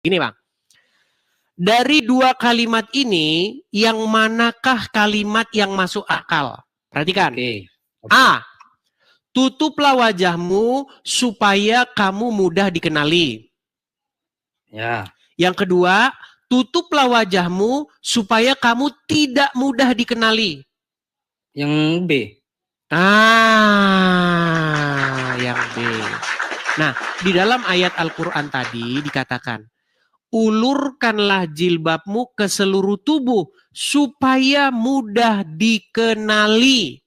Ini Bang. Dari dua kalimat ini, yang manakah kalimat yang masuk akal? Perhatikan. A. Tutuplah wajahmu supaya kamu mudah dikenali. Ya. Yang kedua, tutuplah wajahmu supaya kamu tidak mudah dikenali. Yang B. Yang B. Nah, di dalam ayat Al-Quran tadi dikatakan, ulurkanlah jilbabmu ke seluruh tubuh supaya mudah dikenali.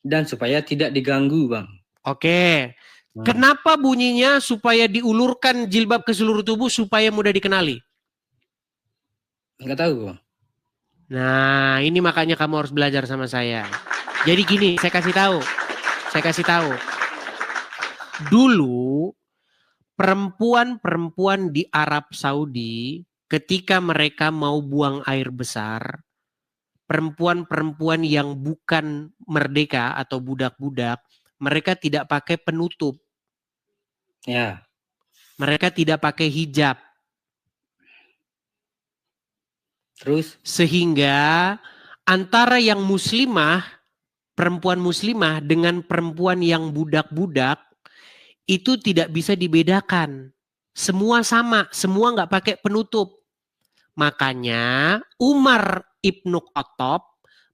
Dan supaya tidak diganggu, Bang. Oke. Kenapa bunyinya supaya diulurkan jilbab ke seluruh tubuh supaya mudah dikenali? Enggak tahu, Bang. Nah, ini makanya kamu harus belajar sama saya. Jadi gini, saya kasih tahu. Dulu perempuan-perempuan di Arab Saudi ketika mereka mau buang air besar, perempuan-perempuan yang bukan merdeka atau budak-budak, mereka tidak pakai penutup. Ya. Mereka tidak pakai hijab. Terus? Sehingga antara yang muslimah, perempuan muslimah dengan perempuan yang budak-budak, itu tidak bisa dibedakan. Semua sama, semua nggak pakai penutup. Makanya Umar Ibnu Khattab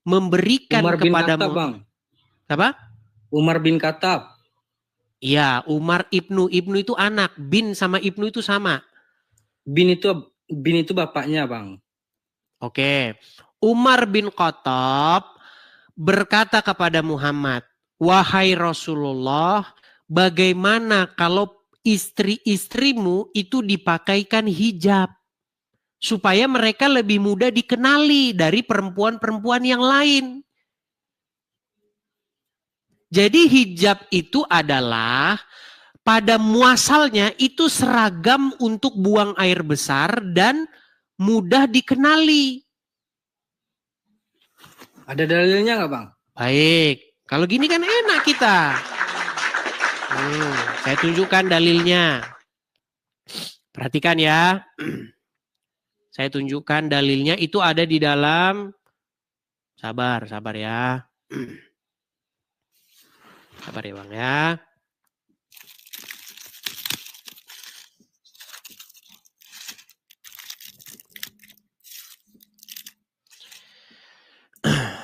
memberikan Umar bin kepada Khattab, Bang. Apa? Umar bin Khattab. Iya, Umar Ibnu itu anak, bin sama Ibnu itu sama. Bin itu bapaknya, Bang. Oke. Umar bin Khattab berkata kepada Muhammad, wahai Rasulullah, bagaimana kalau istri-istrimu itu dipakaikan hijab? Supaya mereka lebih mudah dikenali dari perempuan-perempuan yang lain. Jadi hijab itu adalah pada muasalnya itu seragam untuk buang air besar dan mudah dikenali. Ada dalilnya nggak, Bang? Baik, kalau gini kan enak kita. Saya tunjukkan dalilnya. Perhatikan ya. Saya tunjukkan dalilnya itu ada di dalam. Sabar ya. Sabar ya Bang ya.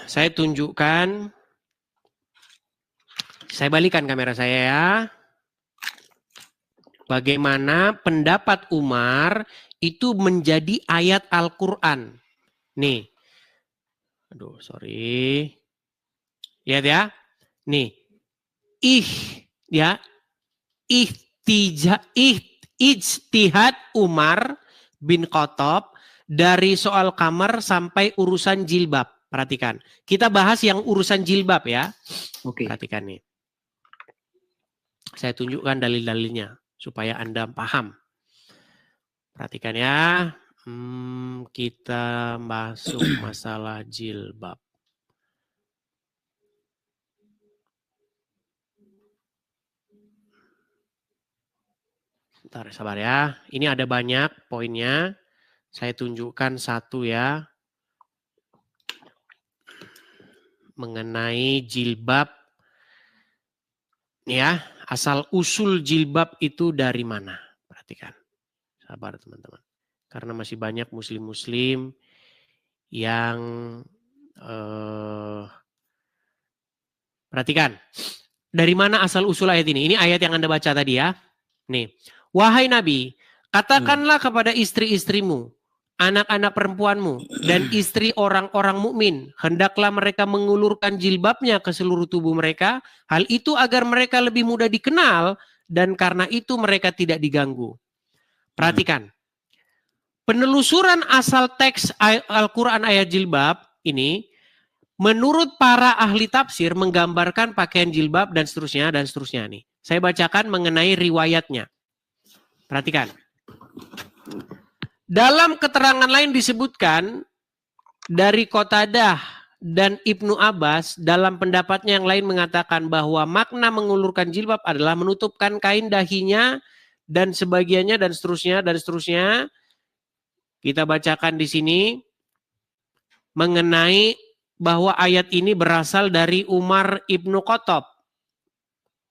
Saya tunjukkan. Saya balikan kamera saya ya. Bagaimana pendapat Umar itu menjadi ayat Al-Quran. Nih. Aduh, sorry. Lihat ya. Nih. Ijtihad Umar bin Khattab dari soal kamar sampai urusan jilbab. Perhatikan. Kita bahas yang urusan jilbab ya. Oke. Perhatikan nih. Saya tunjukkan dalil-dalilnya supaya Anda paham. Perhatikan ya. Kita masuk masalah jilbab. Bentar, sabar ya. Ini ada banyak poinnya. Saya tunjukkan satu ya. Mengenai jilbab. Ya, asal usul jilbab itu dari mana? Perhatikan. Sabar teman-teman. Karena masih banyak muslim-muslim yang perhatikan. Dari mana asal usul ayat ini? Ini ayat yang Anda baca tadi ya. Nih. Wahai Nabi, katakanlah kepada istri-istrimu, anak-anak perempuanmu, dan istri orang-orang mukmin, hendaklah mereka mengulurkan jilbabnya ke seluruh tubuh mereka. Hal itu agar mereka lebih mudah dikenal dan karena itu mereka tidak diganggu. Perhatikan. Penelusuran asal teks Al-Quran ayat jilbab ini, menurut para ahli tafsir menggambarkan pakaian jilbab dan seterusnya nih. Saya bacakan mengenai riwayatnya. Perhatikan. Dalam keterangan lain disebutkan dari Qatadah dan Ibnu Abbas dalam pendapatnya yang lain mengatakan bahwa makna mengulurkan jilbab adalah menutupkan kain dahinya dan sebagiannya dan seterusnya Kita bacakan di sini mengenai bahwa ayat ini berasal dari Umar ibnu Khattab.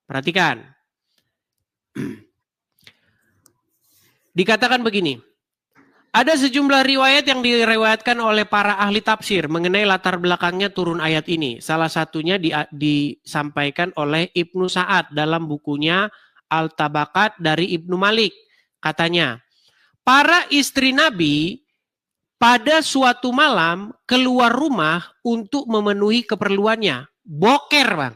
Perhatikan. Dikatakan begini. Ada sejumlah riwayat yang diriwayatkan oleh para ahli tafsir mengenai latar belakangnya turun ayat ini. Salah satunya disampaikan oleh Ibnu Sa'ad dalam bukunya Al-Tabaqat dari Ibnu Malik. Katanya, para istri Nabi pada suatu malam keluar rumah untuk memenuhi keperluannya. Boker, Bang.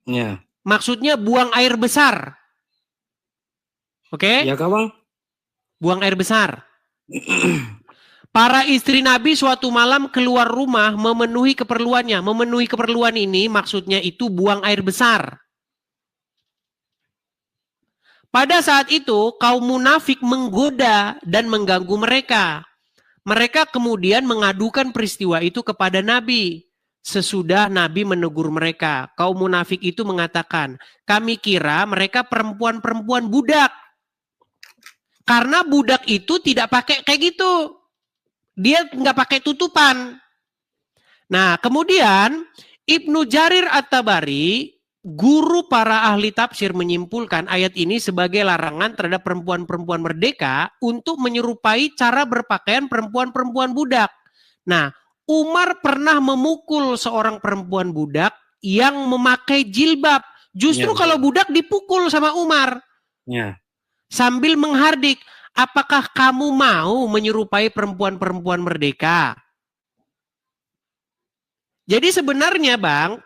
Ya. Maksudnya buang air besar. Oke? Ya kah, Bang? Buang air besar. Para istri Nabi suatu malam keluar rumah memenuhi keperluannya. Memenuhi keperluan ini maksudnya itu buang air besar. Pada saat itu kaum munafik menggoda dan mengganggu mereka. Mereka kemudian mengadukan peristiwa itu kepada Nabi. Sesudah Nabi menegur mereka, kaum munafik itu mengatakan, kami kira mereka perempuan-perempuan budak. Karena budak itu tidak pakai kayak gitu. Dia nggak pakai tutupan. Nah, kemudian Ibnu Jarir At-Tabari, guru para ahli tafsir, menyimpulkan ayat ini sebagai larangan terhadap perempuan-perempuan merdeka untuk menyerupai cara berpakaian perempuan-perempuan budak. Nah, Umar pernah memukul seorang perempuan budak yang memakai jilbab. Justru kalau budak dipukul sama Umar. Ya. Sambil menghardik, apakah kamu mau menyerupai perempuan-perempuan merdeka? Jadi sebenarnya Bang,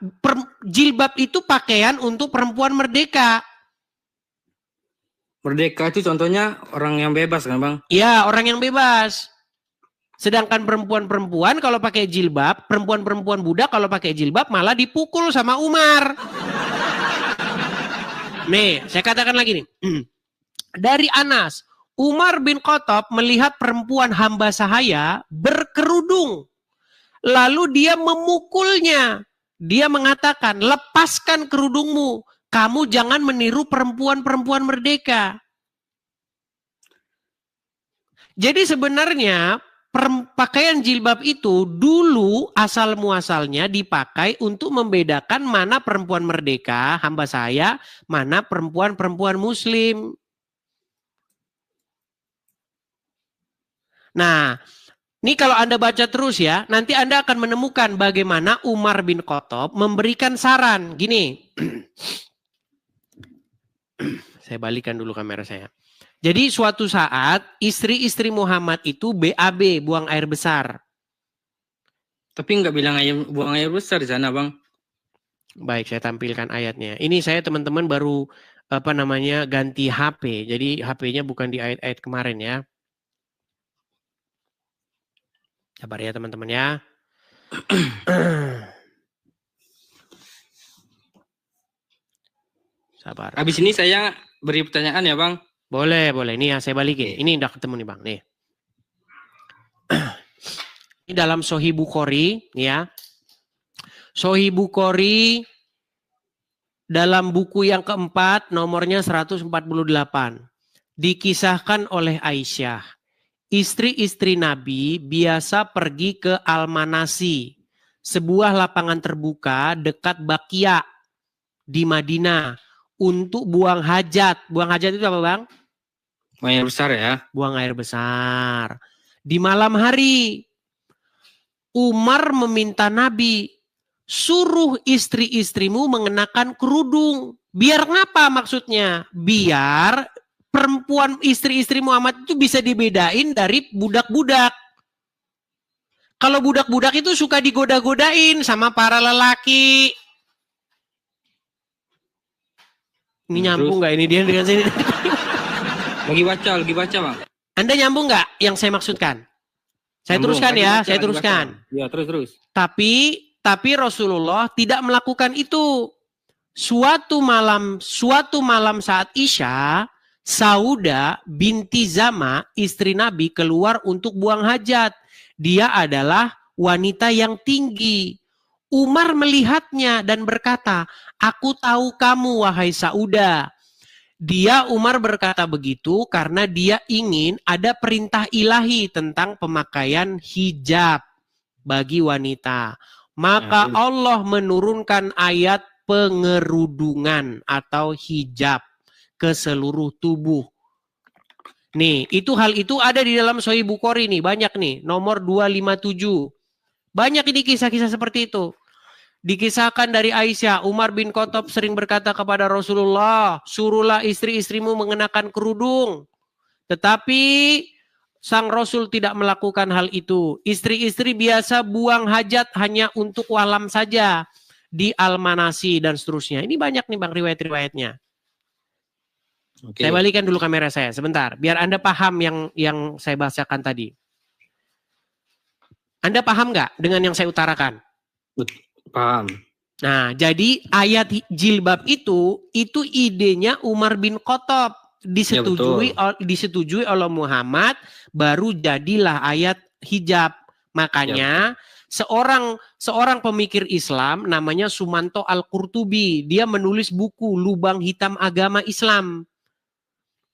jilbab itu pakaian untuk perempuan merdeka. Merdeka itu contohnya orang yang bebas kan, Bang? Iya, orang yang bebas. Sedangkan perempuan-perempuan kalau pakai jilbab, perempuan-perempuan budak kalau pakai jilbab malah dipukul sama Umar. Nih, saya katakan lagi nih. Dari Anas, Umar bin Khattab melihat perempuan hamba sahaya berkerudung. Lalu dia memukulnya. Dia mengatakan, lepaskan kerudungmu. Kamu jangan meniru perempuan-perempuan merdeka. Jadi sebenarnya pakaian jilbab itu dulu asal muasalnya dipakai untuk membedakan mana perempuan merdeka, hamba sahaya, mana perempuan-perempuan muslim. Nah, ini kalau Anda baca terus ya, nanti Anda akan menemukan bagaimana Umar bin Khattab memberikan saran. Gini, saya balikan dulu kamera saya. Jadi suatu saat istri-istri Muhammad itu BAB, buang air besar. Tapi nggak bilang buang air besar di sana, Bang. Baik, saya tampilkan ayatnya. Ini saya teman-teman baru ganti HP. Jadi HP-nya bukan di ayat-ayat kemarin ya. Sabar ya teman-teman ya. Sabar. Habis ini saya beri pertanyaan ya, Bang. Boleh. Ini ya saya balikin. Ini udah ketemu nih, Bang. Nih. Ini dalam Sahih Bukhari, ya. Sahih Bukhari dalam buku yang keempat, nomornya 148. Dikisahkan oleh Aisyah. Istri-istri Nabi biasa pergi ke Al-Manasi, sebuah lapangan terbuka dekat Bakia di Madinah untuk buang hajat. Buang hajat itu apa, Bang? Buang air besar ya. Buang air besar. Di malam hari, Umar meminta Nabi, suruh istri-istrimu mengenakan kerudung. Biar ngapa maksudnya? Biar perempuan istri-istri Muhammad itu bisa dibedain dari budak-budak. Kalau budak-budak itu suka digoda-godain sama para lelaki. Ini nyambung nggak ini dia dengan sini? Lagi baca, Bang. Anda nyambung nggak yang saya maksudkan? Saya teruskan ya, saya teruskan. Ya, terus. Tapi Rasulullah tidak melakukan itu. Suatu malam saat Isya, Sauda binti Zama, istri Nabi, keluar untuk buang hajat. Dia adalah wanita yang tinggi. Umar melihatnya dan berkata, aku tahu kamu wahai Sauda. Dia Umar berkata begitu karena dia ingin ada perintah ilahi tentang pemakaian hijab bagi wanita. Maka Allah menurunkan ayat pengerudungan atau hijab ke seluruh tubuh. Nih, hal itu ada di dalam Sahih Bukhari nih, banyak nih, nomor 257. Banyak ini kisah-kisah seperti itu. Dikisahkan dari Aisyah, Umar bin Khattab sering berkata kepada Rasulullah, suruhlah istri-istrimu mengenakan kerudung. Tetapi sang Rasul tidak melakukan hal itu. Istri-istri biasa buang hajat hanya untuk walam saja di Al-Manasi dan seterusnya. Ini banyak nih Bang riwayat-riwayatnya. Saya balikan dulu kamera saya sebentar, biar Anda paham yang saya bahasakan tadi. Anda paham nggak dengan yang saya utarakan? Paham. Nah, jadi ayat jilbab itu idenya Umar bin Khattab, disetujui oleh Muhammad, baru jadilah ayat hijab. Makanya seorang pemikir Islam namanya Sumanto Al-Qurtubi, dia menulis buku Lubang Hitam Agama Islam.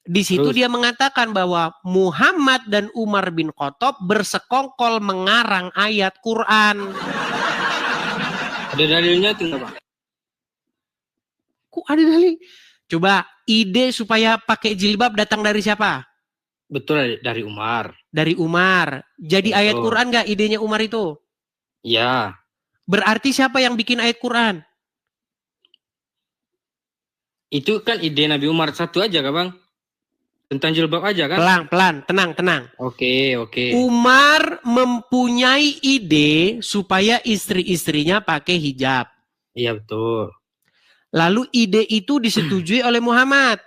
Di situ dia mengatakan bahwa Muhammad dan Umar bin Khattab bersekongkol mengarang ayat Quran. Ada dalilnya itu nggak, Bang? Kok ada dalil? Coba ide supaya pakai jilbab datang dari siapa? Betul, dari Umar. Dari Umar. Jadi ayat Quran nggak idenya Umar itu? Ya. Berarti siapa yang bikin ayat Quran? Itu kan ide Nabi Umar satu aja, kan, Bang? Tentang jilbab aja kan? Pelan, tenang. Oke. Umar mempunyai ide supaya istri-istrinya pakai hijab. Iya, betul. Lalu ide itu disetujui oleh Muhammad.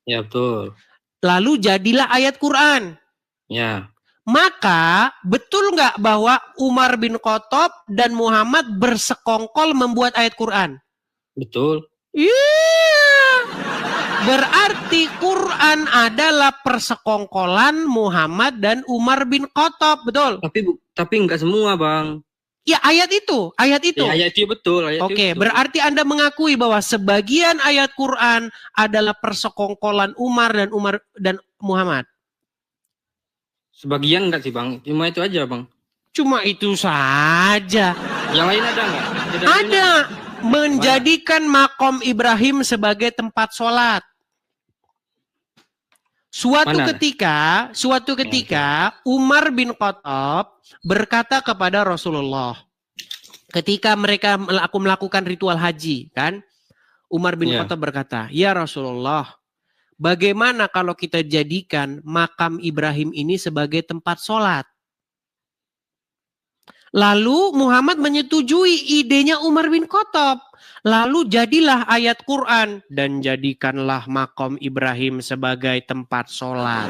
Iya, betul. Lalu jadilah ayat Quran. Ya. Maka betul nggak bahwa Umar bin Khattab dan Muhammad bersekongkol membuat ayat Quran? Betul. Iya. Berarti Quran adalah persekongkolan Muhammad dan Umar bin Khattab, betul? Tapi enggak semua, Bang. Ya ayat itu. Ya, ayat itu betul. Oke, berarti Anda mengakui bahwa sebagian ayat Quran adalah persekongkolan Umar dan Muhammad. Sebagian enggak sih, Bang? Cuma itu aja, Bang. Cuma itu saja. Yang lain ada enggak? Ada. Menjadikan makom Ibrahim sebagai tempat sholat. Suatu ketika Umar bin Khattab berkata kepada Rasulullah ketika aku melakukan ritual haji, kan? Umar bin Khattab berkata, "Ya Rasulullah, bagaimana kalau kita jadikan makam Ibrahim ini sebagai tempat sholat?" Lalu Muhammad menyetujui idenya Umar bin Khattab. Lalu jadilah ayat Quran, dan jadikanlah makom Ibrahim sebagai tempat sholat.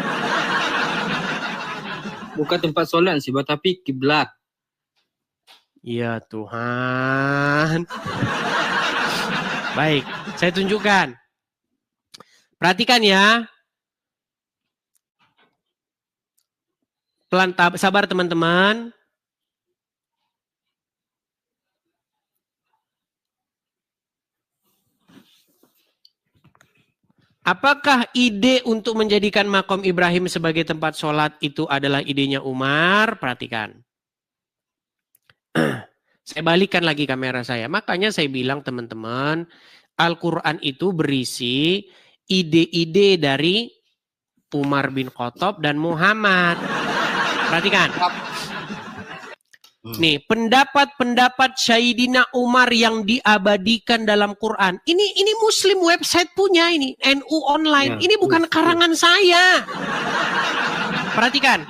Bukan tempat sholat sih, tapi kiblat. Ya Tuhan. Baik, saya tunjukkan. Perhatikan ya. Pelan, sabar teman-teman. Apakah ide untuk menjadikan makom Ibrahim sebagai tempat sholat itu adalah idenya Umar? Perhatikan. Saya balikkan lagi kamera saya. Makanya saya bilang teman-teman, Al-Quran itu berisi ide-ide dari Umar bin Khattab dan Muhammad. Perhatikan. Nih, pendapat Sayyidina Umar yang diabadikan dalam Quran. Ini Muslim website punya ini, NU online. Ini bukan karangan saya. Perhatikan.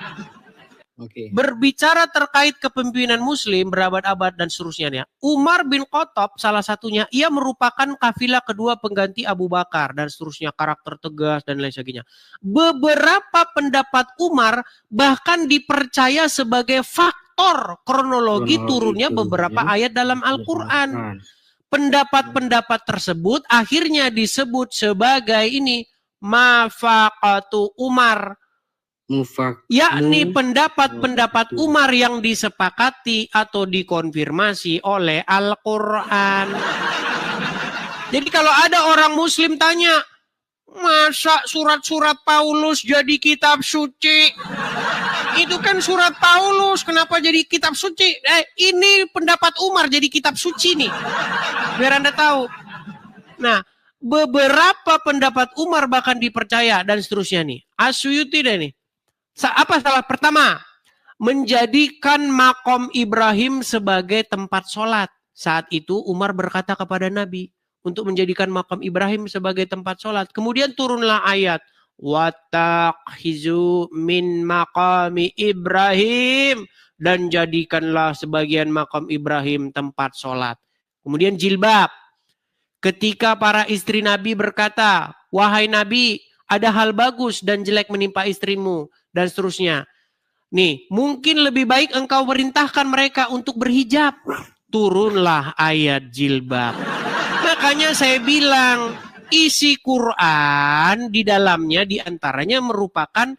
Berbicara terkait kepemimpinan Muslim berabad-abad dan seterusnya. Umar bin Khattab salah satunya, ia merupakan kafilah kedua pengganti Abu Bakar dan seterusnya, karakter tegas dan lain sebagainya. Beberapa pendapat Umar bahkan dipercaya sebagai faktor kronologi turunnya beberapa ayat dalam Al-Quran. Pendapat-pendapat tersebut akhirnya disebut sebagai ini mafaqatu Umar. Yakni pendapat-pendapat Umar yang disepakati atau dikonfirmasi oleh Al-Quran. Jadi kalau ada orang Muslim tanya, Masa surat-surat Paulus jadi kitab suci? Itu kan surat Paulus, kenapa jadi kitab suci? Ini pendapat Umar jadi kitab suci nih. Biar Anda tahu. Nah, beberapa pendapat Umar bahkan dipercaya dan seterusnya nih. As-Suyuti deh nih. Apa salah pertama? Menjadikan makom Ibrahim sebagai tempat sholat. Saat itu Umar berkata kepada Nabi untuk menjadikan makam Ibrahim sebagai tempat sholat. Kemudian turunlah ayat. Wattakhizu min maqami Ibrahim. Dan jadikanlah sebagian makam Ibrahim tempat sholat. Kemudian jilbab. Ketika para istri Nabi berkata, wahai Nabi, ada hal bagus dan jelek menimpa istrimu. Dan seterusnya. Nih, mungkin lebih baik engkau perintahkan mereka untuk berhijab. Turunlah ayat jilbab. Makanya saya bilang, isi Quran di dalamnya diantaranya merupakan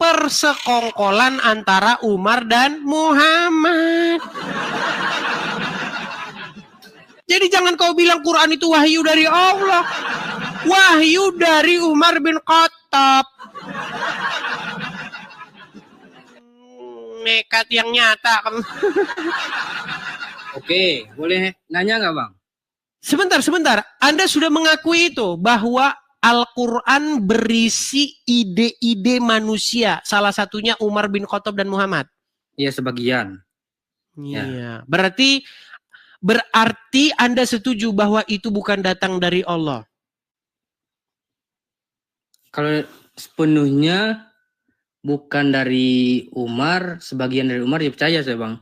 persekongkolan antara Umar dan Muhammad. Jadi jangan kau bilang Quran itu wahyu dari Allah. Wahyu dari Umar bin Khattab. Nekat yang nyata. Oke, boleh nanya nggak Bang? Sebentar. Anda sudah mengakui itu bahwa Al-Quran berisi ide-ide manusia. Salah satunya Umar bin Khattab dan Muhammad. Iya, sebagian. Iya. Berarti Anda setuju bahwa itu bukan datang dari Allah? Kalau sepenuhnya bukan dari Umar, sebagian dari Umar, ya percaya saya Bang.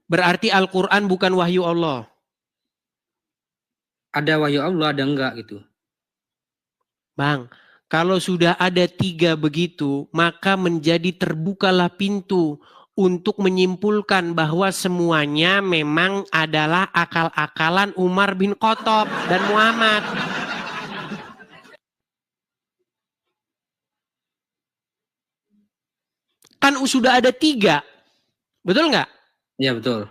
Berarti Al-Quran bukan wahyu Allah? Ada wahyu Allah, ada enggak gitu. Bang, kalau sudah ada 3 begitu, maka menjadi terbukalah pintu untuk menyimpulkan bahwa semuanya memang adalah akal-akalan Umar bin Khattab dan Muhammad. Kan sudah ada 3, betul nggak? Iya betul.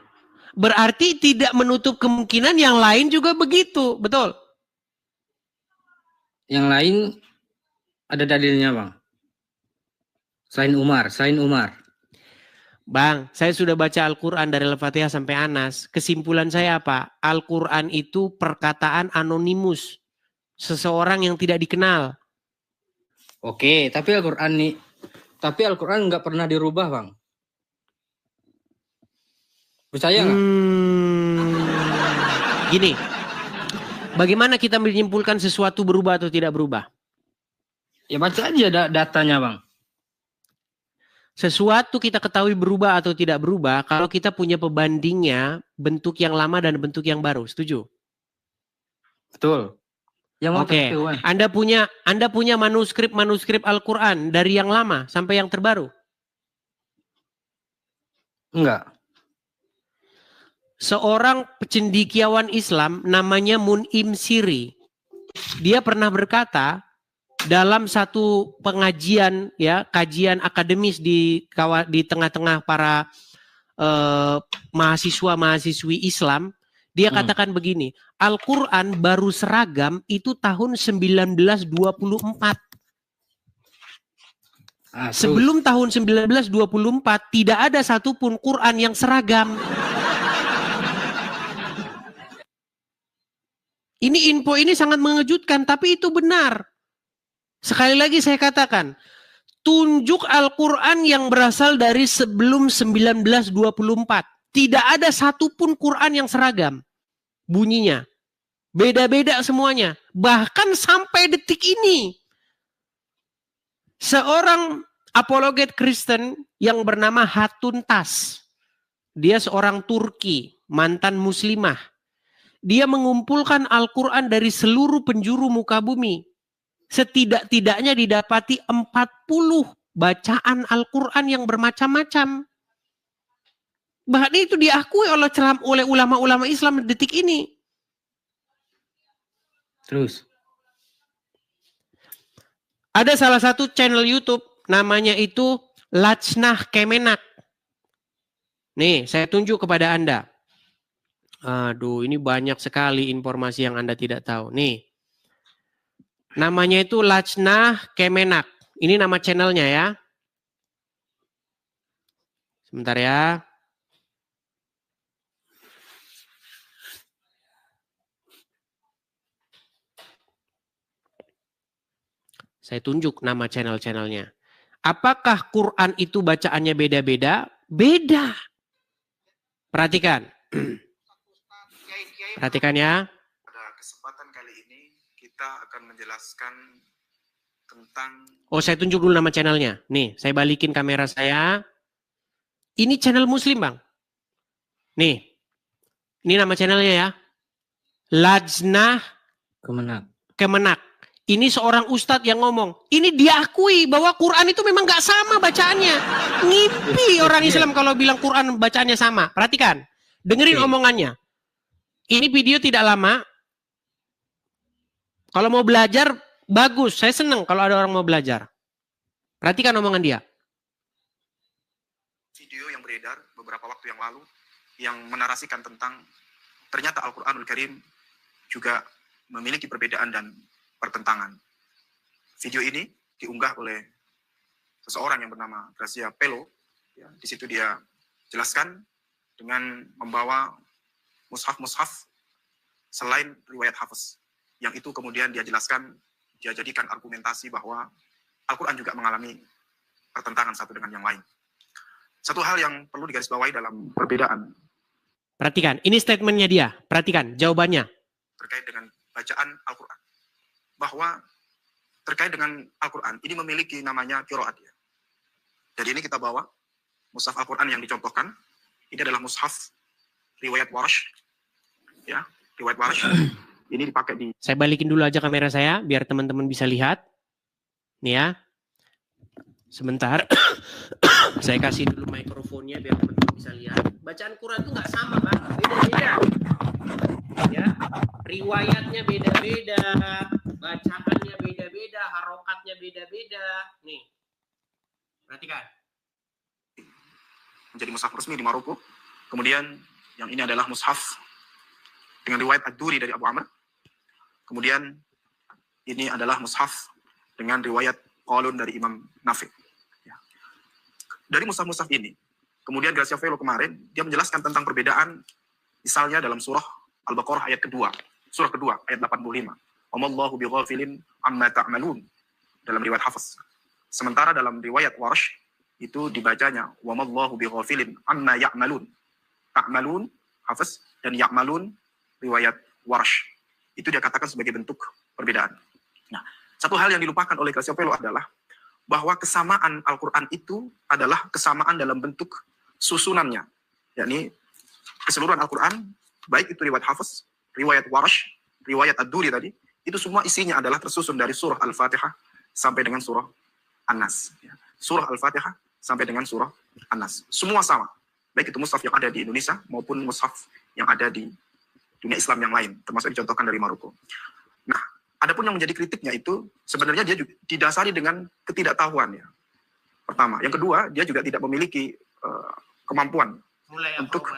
Berarti tidak menutup kemungkinan yang lain juga begitu, betul? Yang lain ada dalilnya Bang. Selain Umar. Bang, saya sudah baca Al-Quran dari Al-Fatihah sampai Anas. Kesimpulan saya apa? Al-Quran itu perkataan anonimus. Seseorang yang tidak dikenal. Oke, tapi Al-Quran nggak pernah dirubah Bang. Percaya nggak? Gini, bagaimana kita menyimpulkan sesuatu berubah atau tidak berubah? Ya baca aja datanya Bang. Sesuatu kita ketahui berubah atau tidak berubah kalau kita punya pembandingnya bentuk yang lama dan bentuk yang baru. Setuju? Betul. Oke. Anda punya manuskrip Al-Quran dari yang lama sampai yang terbaru? Enggak. Seorang cendekiawan Islam namanya Mun'im Siri. Dia pernah berkata dalam satu pengajian, ya, kajian akademis di tengah-tengah para mahasiswa-mahasiswi Islam, dia katakan begini, Al-Quran baru seragam itu tahun 1924. Sebelum tahun 1924 tidak ada satupun Quran yang seragam. Ini info ini sangat mengejutkan, tapi itu benar. Sekali lagi saya katakan, tunjuk Al-Quran yang berasal dari sebelum 1924. Tidak ada satupun Quran yang seragam bunyinya. Beda-beda semuanya. Bahkan sampai detik ini. Seorang apologet Kristen yang bernama Hatun Tas. Dia seorang Turki, mantan muslimah. Dia mengumpulkan Al-Quran dari seluruh penjuru muka bumi. Setidak-tidaknya didapati 40 bacaan Al-Quran yang bermacam-macam. Bahkan itu diakui oleh ulama-ulama Islam detik ini. Terus? Ada salah satu channel YouTube, namanya itu Lajnah Kemenak. Nih, saya tunjuk kepada Anda. Aduh, ini banyak sekali informasi yang Anda tidak tahu. Nih. Namanya itu Lajnah Kemenak. Ini nama channelnya ya. Sebentar ya. Saya tunjuk nama channel-channelnya. Apakah Quran itu bacaannya beda-beda? Beda. Perhatikan. Perhatikan ya. Pada kesempatan kali ini kita akan menjelaskan tentang... Oh, saya tunjuk dulu nama channelnya. Nih, saya balikin kamera saya. Ini channel Muslim, Bang. Nih. Ini nama channelnya ya. Lajnah Kemenak. Ini seorang ustadz yang ngomong. Ini diakui bahwa Quran itu memang gak sama bacaannya. Ngipi orang Islam kalau bilang Quran bacaannya sama. Perhatikan. Dengerin omongannya. Ini video tidak lama. Kalau mau belajar, bagus. Saya senang kalau ada orang mau belajar. Perhatikan omongan dia. Video yang beredar beberapa waktu yang lalu yang menarasikan tentang ternyata Al-Quranul Karim juga memiliki perbedaan dan pertentangan. Video ini diunggah oleh seseorang yang bernama Gracia Pelo. Ya, di situ dia jelaskan dengan membawa mushaf-mushaf selain riwayat Hafiz. Yang itu kemudian dia jelaskan, dia jadikan argumentasi bahwa Al-Quran juga mengalami pertentangan satu dengan yang lain. Satu hal yang perlu digarisbawahi dalam perbedaan. Perhatikan, ini statementnya dia. Perhatikan, jawabannya. Terkait dengan bacaan Al-Quran. Bahwa terkait dengan Al-Quran, ini memiliki namanya qiraat. Ya. Jadi ini kita bawa mushaf Al-Quran yang dicontohkan. Ini adalah mushaf riwayat Warsh. Ya, riwayat Warsh. Ini dipakai di... Saya balikin dulu aja kamera saya, biar teman-teman bisa lihat. Nih ya. Sebentar. Saya kasih dulu mikrofonnya biar teman-teman bisa lihat. Bacaan Quran itu nggak sama, Pak. Beda-beda. Ya. Riwayatnya beda-beda. Bacaannya beda-beda. Harokatnya beda-beda. Nih. Perhatikan. Menjadi mushaf resmi di Maroko. Kemudian yang ini adalah mushaf dengan riwayat Ad-Duri dari Abu Amr. Kemudian ini adalah mushaf dengan riwayat Qalun dari Imam Nafi'. Ya. Dari mushaf-mushaf ini, kemudian Gracia Velo kemarin, dia menjelaskan tentang perbedaan, misalnya dalam surah Al-Baqarah ayat kedua, surah kedua, ayat 85. Wamallahu bighafilin amma ta'malun, dalam riwayat Hafiz. Sementara dalam riwayat Warsh, itu dibacanya, Wamallahu bighafilin amma ya'malun. Ta'malun, Hafiz, dan ya'malun, riwayat Warsh. Itu dia katakan sebagai bentuk perbedaan. Nah, satu hal yang dilupakan oleh Gracia Velo adalah bahwa kesamaan Al-Quran itu adalah kesamaan dalam bentuk susunannya. Yakni keseluruhan Al-Quran, baik itu riwayat Hafiz, riwayat Warsh, riwayat Ad-Duri tadi, itu semua isinya adalah tersusun dari surah Al-Fatihah sampai dengan surah An-Nas. Surah Al-Fatihah sampai dengan surah An-Nas. Semua sama. Baik itu mushaf yang ada di Indonesia maupun mushaf yang ada di dunia Islam yang lain, termasuk dicontohkan dari Maroko. Nah, adapun yang menjadi kritiknya itu sebenarnya dia juga didasari dengan ketidaktahuan ya. Pertama, yang kedua dia juga tidak memiliki kemampuan untuk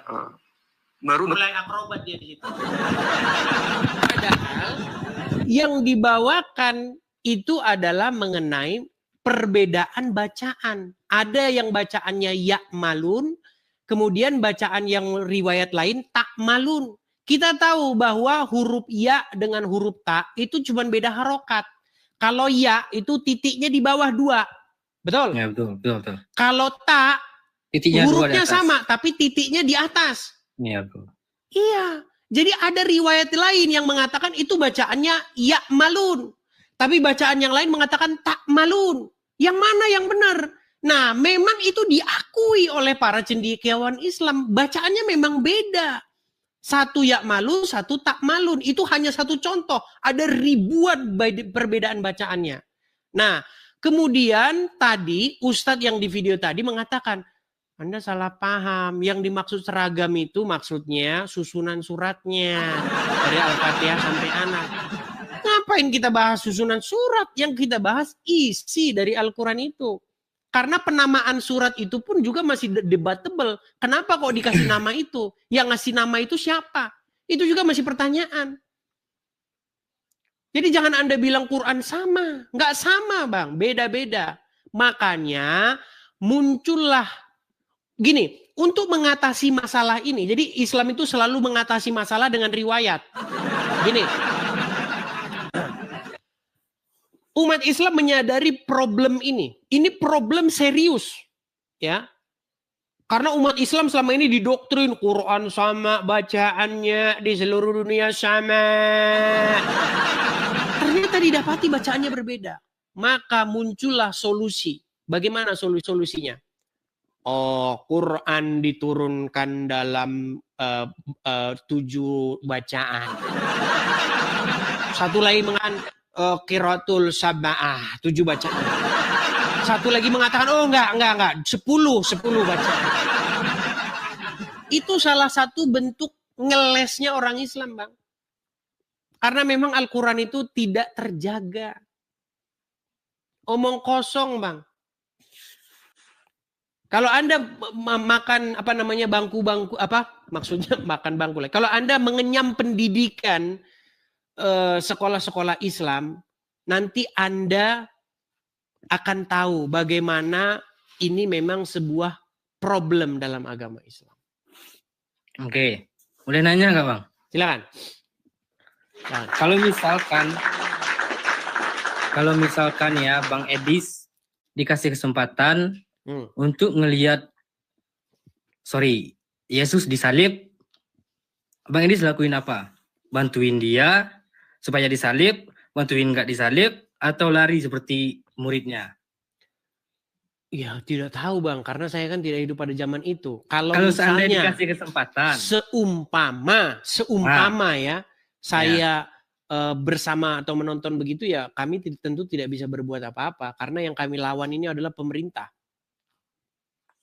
merunut. Mulai akrobat dia di situ. Padahal yang dibawakan itu adalah mengenai perbedaan bacaan. Ada yang bacaannya ya'malun, kemudian bacaan yang riwayat lain ta'malun. Kita tahu bahwa huruf ya dengan huruf ta itu cuma beda harokat. Kalau ya itu titiknya di bawah 2. Betul? Ya, betul. Kalau ta Titiknya hurufnya sama tapi titiknya di atas. Iya, betul. Iya. Jadi ada riwayat lain yang mengatakan itu bacaannya ya malun. Tapi bacaan yang lain mengatakan tak malun. Yang mana yang benar? Nah, memang itu diakui oleh para cendekiawan Islam. Bacaannya memang beda. Satu ya malun, satu tak malun. Itu hanya satu contoh. Ada ribuan perbedaan bacaannya. Nah, kemudian tadi Ustadz yang di video tadi mengatakan, Anda salah paham. Yang dimaksud seragam itu maksudnya susunan suratnya. Dari Al-Fatihah sampai Anas. Ngapain kita bahas susunan surat? Yang kita bahas isi dari Al-Quran itu. Karena penamaan surat itu pun juga masih debatable. Kenapa kok dikasih nama itu? Yang ngasih nama itu siapa? Itu juga masih pertanyaan. Jadi jangan Anda bilang Quran sama. Nggak sama, Bang. Beda-beda. Makanya muncullah gini, untuk mengatasi masalah ini. Jadi Islam itu selalu mengatasi masalah dengan riwayat. Gini. Umat Islam menyadari problem ini. Ini problem serius. Ya. Karena umat Islam selama ini didoktrin Quran sama, bacaannya di seluruh dunia sama. Ternyata didapati bacaannya berbeda. Maka muncullah solusi. Bagaimana solusinya? Oh, Quran diturunkan dalam 7 bacaan. Satu lagi mengatakan qiraatul sab'ah, 7 bacaan. Satu lagi mengatakan oh enggak, 10 bacaan. Itu salah satu bentuk ngelesnya orang Islam, Bang. Karena memang Al-Quran itu tidak terjaga. Omong kosong, Bang. Kalau Anda makan bangku-bangku maksudnya makan bangku. Kalau Anda mengenyam pendidikan sekolah-sekolah Islam, nanti Anda akan tahu bagaimana ini memang sebuah problem dalam agama Islam. Oke. Boleh nanya nggak, Bang? Silakan. Kalau misalkan ya Bang Edis dikasih kesempatan untuk ngelihat Yesus disalib, Bang Edis lakuin apa? Bantuin dia supaya disalib, bantuin nggak disalib, atau lari seperti muridnya? Ya tidak tahu, Bang, karena saya kan tidak hidup pada zaman itu. Kalau seandainya dikasih kesempatan, seumpama ya, saya bersama atau menonton begitu ya, kami tentu tidak bisa berbuat apa-apa karena yang kami lawan ini adalah pemerintah.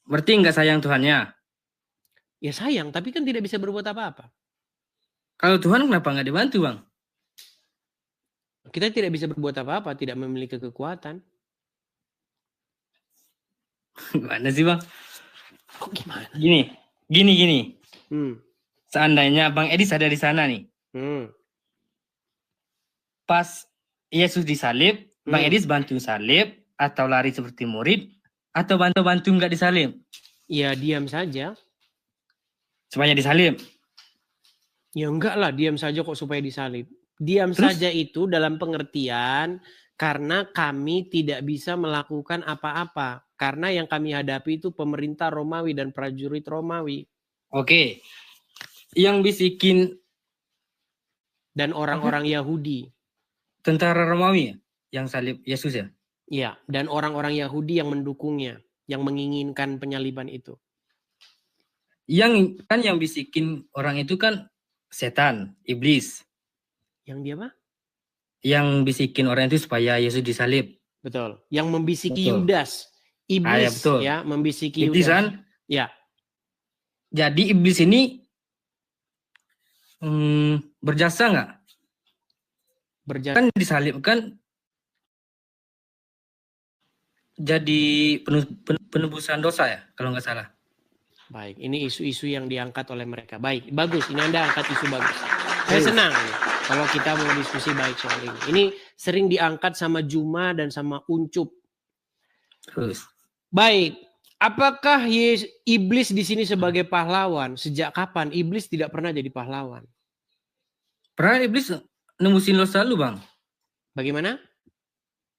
Berarti nggak sayang Tuhannya? Ya sayang, tapi kan tidak bisa berbuat apa-apa. Kalau Tuhan kenapa nggak dibantu, Bang? Kita tidak bisa berbuat apa-apa, tidak memiliki kekuatan. Gimana sih, Bang? Kok gimana? Gini. Seandainya Bang Edis ada di sana nih. Pas Yesus disalib, Bang Edis bantu salib, atau lari seperti murid, atau bantu nggak disalib? Ya diam saja. Supaya disalib? Ya enggak lah, diam saja kok supaya disalib. Diam saja itu dalam pengertian karena kami tidak bisa melakukan apa-apa. Karena yang kami hadapi itu pemerintah Romawi dan prajurit Romawi. Oke. Yang bisikin dan orang-orang Yahudi. Tentara Romawi yang salib Yesus ya? Iya, dan orang-orang Yahudi yang mendukungnya, yang menginginkan penyaliban itu. Yang bisikin orang itu kan setan, iblis. Yang dia apa? Yang bisikin orang itu supaya Yesus disalib. Betul. Yang membisiki Yudas. Iblis ya, membisiki iblis Yudas. Kan? Ya. Jadi iblis ini berjasa nggak? Berjasa. Kan disalibkan jadi penebusan dosa ya, kalau nggak salah. Baik, ini isu-isu yang diangkat oleh mereka. Baik, bagus. Ini Anda angkat isu bagus. Saya senang kalau kita mau diskusi baik soal ini. Ini sering diangkat sama Juma dan sama Uncup. Terus. Baik, apakah iblis di sini sebagai pahlawan? Sejak kapan iblis tidak pernah jadi pahlawan? Pernah iblis nebusin dosa lu, Bang? Bagaimana?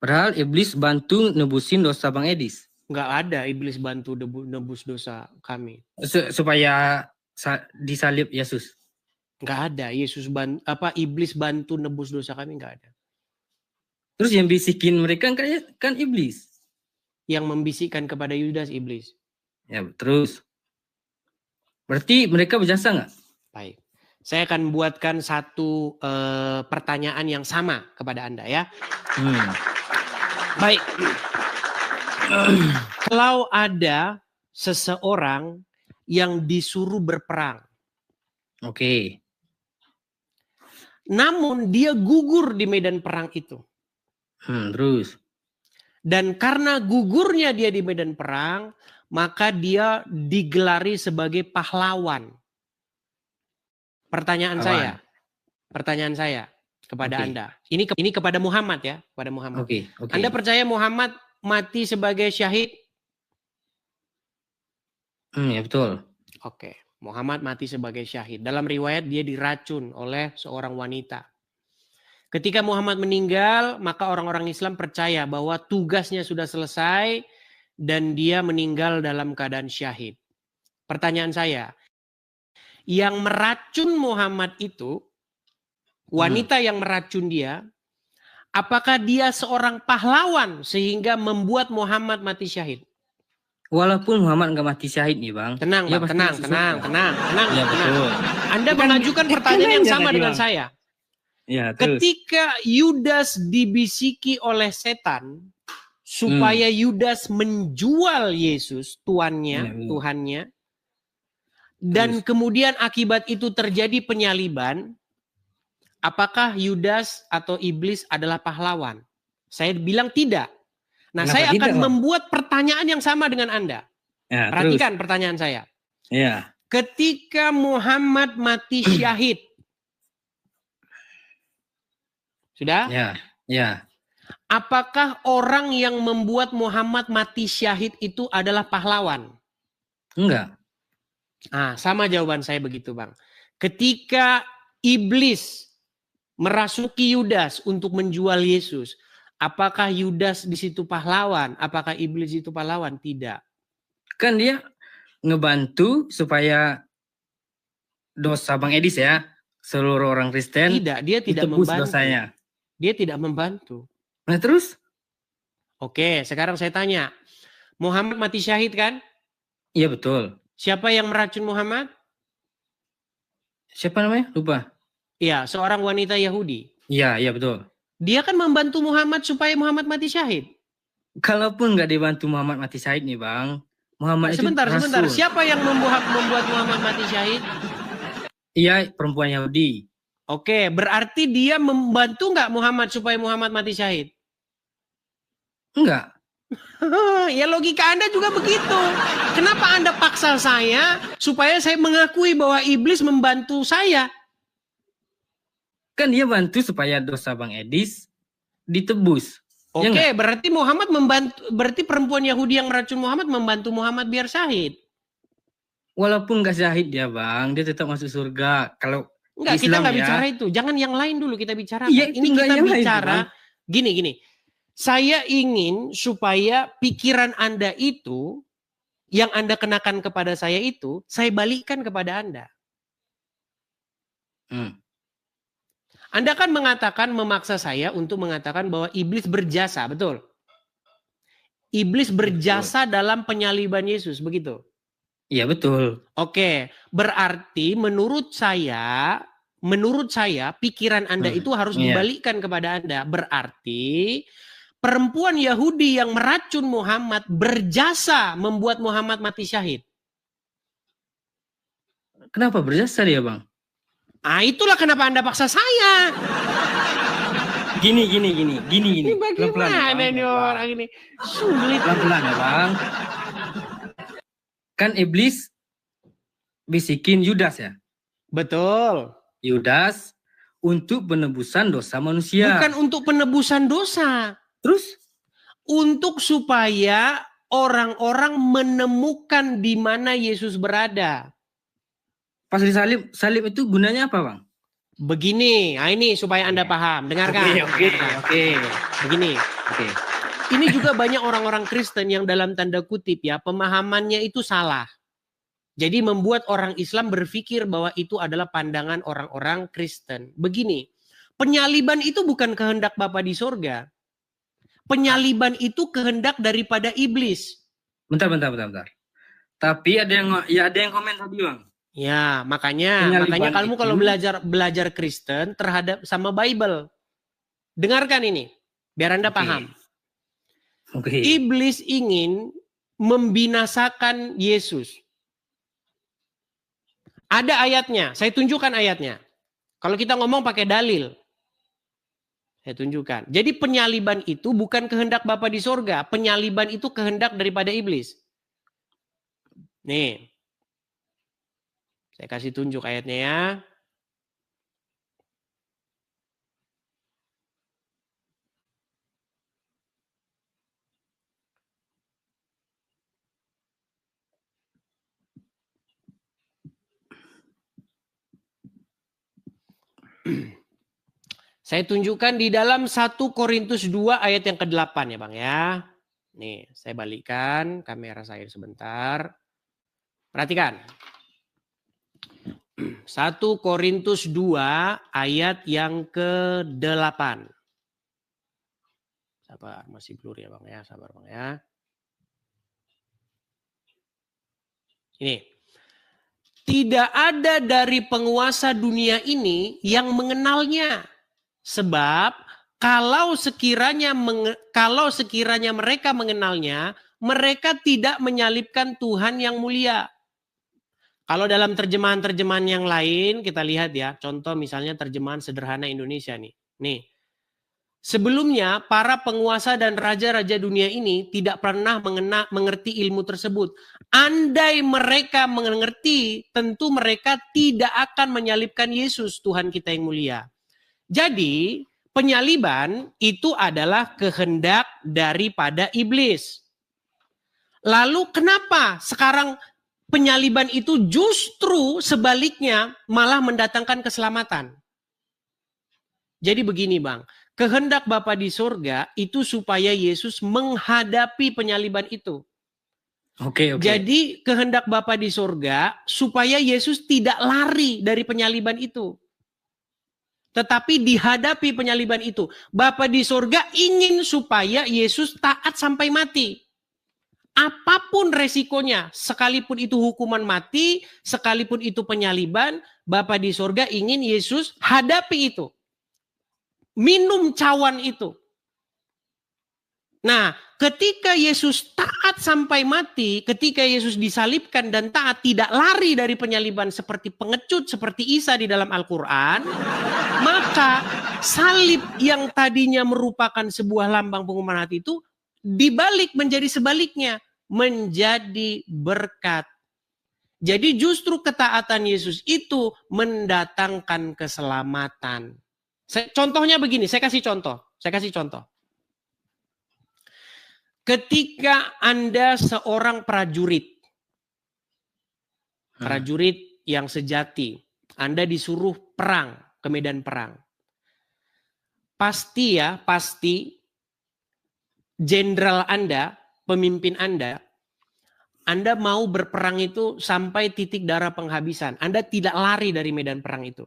Padahal iblis bantu nebusin dosa Bang Edis. Nggak ada iblis bantu nebus dosa kami. Supaya disalib Yesus. Nggak ada. Iblis bantu nebus dosa kami, nggak ada. Terus yang bisikin mereka kan iblis. Yang membisikkan kepada Yudas iblis. Ya, terus. Berarti mereka berjasa nggak? Baik. Saya akan buatkan satu pertanyaan yang sama kepada Anda ya. Baik. Kalau ada seseorang yang disuruh berperang. Oke. Namun dia gugur di medan perang itu. Terus. Dan karena gugurnya dia di medan perang, maka dia digelari sebagai pahlawan. Pertanyaan saya, kepada Oke. Anda. Ini kepada Muhammad ya, kepada Muhammad. Oke. Oke. Anda percaya Muhammad mati sebagai syahid? Ya betul. Oke, Muhammad mati sebagai syahid. Dalam riwayat dia diracun oleh seorang wanita. Ketika Muhammad meninggal, maka orang-orang Islam percaya bahwa tugasnya sudah selesai dan dia meninggal dalam keadaan syahid. Pertanyaan saya, yang meracun Muhammad itu, wanita yang meracun dia, apakah dia seorang pahlawan sehingga membuat Muhammad mati syahid? Walaupun Muhammad nggak mati syahid nih bang. Tenang, dia Bang, pasti tenang, masuk tenang, surga. tenang, tenang, Ya tenang. betul. Anda Kan- mengajukan kan pertanyaan yang nanya sama tadi, dengan Bang. saya. Ya terus. Ketika Yudas dibisiki oleh setan supaya Yudas menjual Yesus, Ya, betul. Tuhannya, dan Terus. kemudian akibat itu terjadi penyaliban, apakah Yudas atau iblis adalah pahlawan? Saya bilang tidak. Nah, Kenapa saya tidak, akan Bang? membuat pertanyaan yang sama dengan Anda. Ya, Perhatikan pertanyaan saya. terus. Ya. Ketika Muhammad mati syahid, sudah? Ya. Ya. Apakah orang yang membuat Muhammad mati syahid itu adalah pahlawan? Enggak. Ah, sama jawaban saya begitu, Bang. Ketika iblis merasuki Yudas untuk menjual Yesus, apakah Yudas di situ pahlawan? Apakah iblis itu pahlawan? Tidak. Kan dia ngebantu supaya dosa Bang Edis ya, seluruh orang Kristen Tidak, dia tidak ditebus membantu. dosanya. Dia tidak membantu. Nah terus? Oke, sekarang saya tanya. Muhammad mati syahid kan? Iya betul. Siapa yang meracun Muhammad? Siapa namanya? Lupa. Iya, seorang wanita Yahudi. Iya, iya betul. Dia kan membantu Muhammad supaya Muhammad mati syahid. Kalaupun nggak dibantu Muhammad mati syahid nih Bang, Muhammad Sebentar. itu rasul. Siapa yang membuat Muhammad mati syahid? Iya, perempuan Yahudi. Oke, berarti dia membantu nggak Muhammad supaya Muhammad mati syahid? Enggak. Ya logika Anda juga begitu. Kenapa Anda paksa saya supaya saya mengakui bahwa iblis membantu saya? Kan dia bantu supaya dosa Bang Edis ditebus. Ya Oke, nggak? berarti Muhammad membantu, berarti perempuan Yahudi yang meracun Muhammad membantu Muhammad biar syahid. Walaupun nggak syahid dia Bang, dia tetap masuk surga. Kalau Enggak, kita Islam nggak ya. bicara itu. Jangan yang lain dulu kita bicara. Iya, itu Ini nggak kita yang lain, bicara Bang. gini. Saya ingin supaya pikiran Anda itu yang Anda kenakan kepada saya itu saya balikkan kepada Anda. Anda kan memaksa saya untuk mengatakan bahwa iblis berjasa, betul? Iblis berjasa dalam penyaliban Yesus, begitu? Iya betul. Oke, berarti menurut saya pikiran Anda itu harus dibalikkan kepada Anda. Berarti perempuan Yahudi yang meracun Muhammad berjasa membuat Muhammad mati syahid. Kenapa berjasa dia Bang? Ah, itulah kenapa Anda paksa saya. Gini. Ini bagaimana ini orang ini? Sulit. Pelan-pelan ya Bang. Kan iblis bisikin Yudas ya. Betul. Yudas untuk penebusan dosa manusia. Bukan untuk penebusan dosa. Terus? Untuk supaya orang-orang menemukan di mana Yesus berada. Pas disalib, salib itu gunanya apa Bang? Begini, nah ini supaya Anda paham. Dengarkan. Oke. Begini. Oke. Ini juga banyak orang-orang Kristen yang dalam tanda kutip ya, pemahamannya itu salah. Jadi membuat orang Islam berpikir bahwa itu adalah pandangan orang-orang Kristen. Begini, penyaliban itu bukan kehendak Bapa di sorga. Penyaliban itu kehendak daripada iblis. Bentar. Tapi ada yang komen tadi Bang. Ya, makanya kamu kalau belajar Kristen terhadap sama Bible. Dengarkan ini, biar Anda paham. Oke. Iblis ingin membinasakan Yesus. Ada ayatnya, saya tunjukkan ayatnya. Kalau kita ngomong pakai dalil, saya tunjukkan. Jadi penyaliban itu bukan kehendak Bapa di sorga. Penyaliban itu kehendak daripada iblis. Nih, saya kasih tunjuk ayatnya ya. Saya tunjukkan di dalam 1 Korintus 2 ayat yang ke-8 ya Bang ya. Nih, saya balikkan kamera saya sebentar. Perhatikan. 1 Korintus 2 ayat yang ke-8. Sabar, masih blur ya Bang ya, sabar Bang ya. Ini. Tidak ada dari penguasa dunia ini yang mengenalnya. Sebab kalau sekiranya mereka mengenalnya, mereka tidak menyalibkan Tuhan yang mulia. Kalau dalam terjemahan-terjemahan yang lain kita lihat ya, contoh misalnya terjemahan sederhana Indonesia nih. Nih. Sebelumnya para penguasa dan raja-raja dunia ini tidak pernah mengerti ilmu tersebut. Andai mereka mengerti, tentu mereka tidak akan menyalibkan Yesus Tuhan kita yang mulia. Jadi penyaliban itu adalah kehendak daripada iblis. Lalu kenapa sekarang penyaliban itu justru sebaliknya malah mendatangkan keselamatan? Jadi begini Bang, kehendak Bapa di surga itu supaya Yesus menghadapi penyaliban itu. Oke. Jadi kehendak Bapa di surga supaya Yesus tidak lari dari penyaliban itu. Tetapi dihadapi penyaliban itu. Bapa di surga ingin supaya Yesus taat sampai mati. Apapun resikonya, sekalipun itu hukuman mati, sekalipun itu penyaliban, Bapa di surga ingin Yesus hadapi itu. Minum cawan itu. Nah, ketika Yesus taat sampai mati, ketika Yesus disalibkan dan taat, tidak lari dari penyaliban seperti pengecut, seperti Isa di dalam Al-Quran, maka salib yang tadinya merupakan sebuah lambang penghukuman hati itu dibalik menjadi sebaliknya, menjadi berkat. Jadi justru ketaatan Yesus itu mendatangkan keselamatan. Contohnya begini, saya kasih contoh. Ketika Anda seorang prajurit yang sejati, Anda disuruh perang, ke medan perang. Pasti jenderal Anda, pemimpin Anda mau berperang itu sampai titik darah penghabisan. Anda tidak lari dari medan perang itu.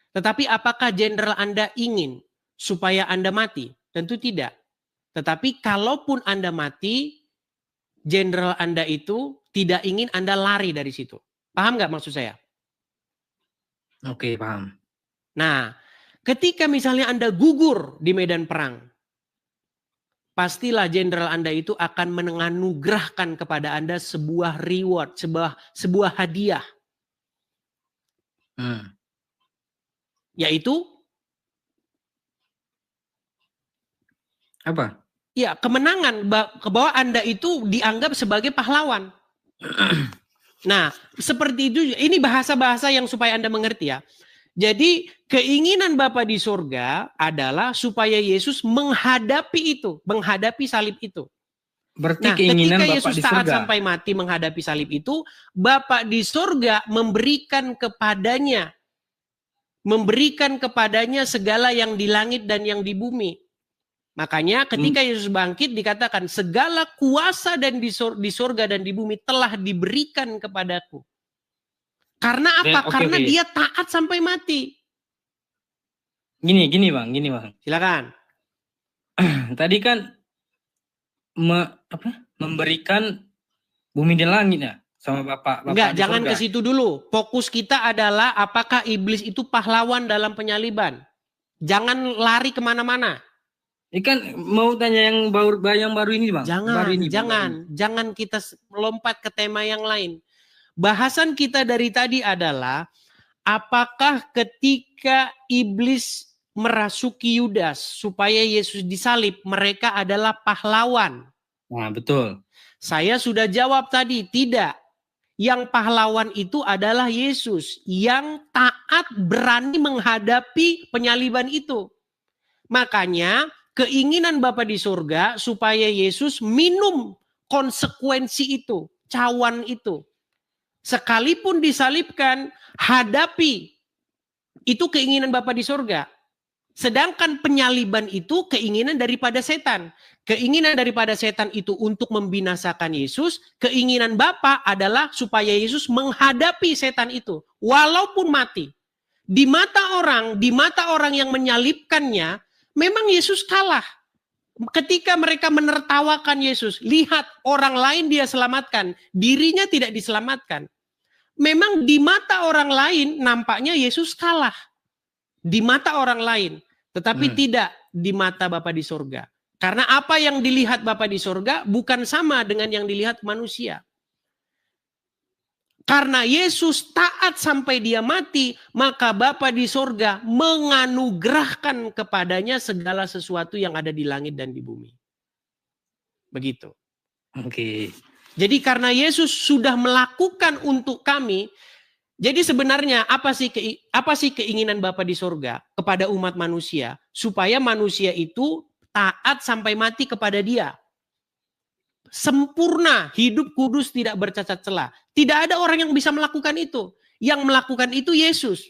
Tetapi apakah jenderal Anda ingin supaya Anda mati? Tentu tidak. Tetapi kalaupun Anda mati, jenderal Anda itu tidak ingin Anda lari dari situ. Paham nggak maksud saya? Oke, paham. Nah, ketika misalnya Anda gugur di medan perang, pastilah jenderal Anda itu akan menganugerahkan kepada Anda sebuah reward, sebuah hadiah. Yaitu apa? Ya, kemenangan bahwa Anda itu dianggap sebagai pahlawan. Nah, seperti itu. Ini bahasa-bahasa yang supaya Anda mengerti ya. Jadi keinginan Bapa di surga adalah supaya Yesus menghadapi itu, menghadapi salib itu. Berarti Nah, keinginan ketika Bapak Yesus di taat surga sampai mati menghadapi salib itu, Bapa di surga memberikan kepadanya segala yang di langit dan yang di bumi. Makanya ketika Yesus bangkit dikatakan segala kuasa dan di surga dan di bumi telah diberikan kepadaku. Karena apa? Karena dia taat sampai mati. Gini Bang. Silakan. Tadi kan memberikan bumi dan langit ya sama Bapak Enggak, di jangan surga. ke situ dulu. Fokus kita adalah apakah iblis itu pahlawan dalam penyaliban. Jangan lari kemana-mana. Ini kan mau tanya yang baru ini Bang. Jangan kita lompat ke tema yang lain. Bahasan kita dari tadi adalah apakah ketika iblis merasuki Yudas supaya Yesus disalib, mereka adalah pahlawan? Nah, betul. Saya sudah jawab tadi, tidak. Yang pahlawan itu adalah Yesus yang taat berani menghadapi penyaliban itu. Makanya keinginan Bapa di surga supaya Yesus minum konsekuensi itu, cawan itu. Sekalipun disalibkan, hadapi Itu keinginan Bapa di sorga. Sedangkan penyaliban itu keinginan daripada setan. Keinginan daripada setan itu untuk membinasakan Yesus. Keinginan Bapa adalah supaya Yesus menghadapi setan itu. Walaupun mati. Di mata orang yang menyalibkannya, memang Yesus kalah. Ketika mereka menertawakan Yesus, lihat orang lain dia selamatkan, dirinya tidak diselamatkan. Memang di mata orang lain nampaknya Yesus kalah. Di mata orang lain. Tetapi tidak di mata Bapa di sorga. Karena apa yang dilihat Bapa di sorga bukan sama dengan yang dilihat manusia. Karena Yesus taat sampai dia mati, maka Bapa di sorga menganugerahkan kepadanya segala sesuatu yang ada di langit dan di bumi. Begitu. Oke. Jadi karena Yesus sudah melakukan untuk kami, jadi sebenarnya apa sih keinginan Bapa di sorga kepada umat manusia? Supaya manusia itu taat sampai mati kepada dia. Sempurna, hidup kudus, tidak bercacat celah. Tidak ada orang yang bisa melakukan itu. Yang melakukan itu Yesus.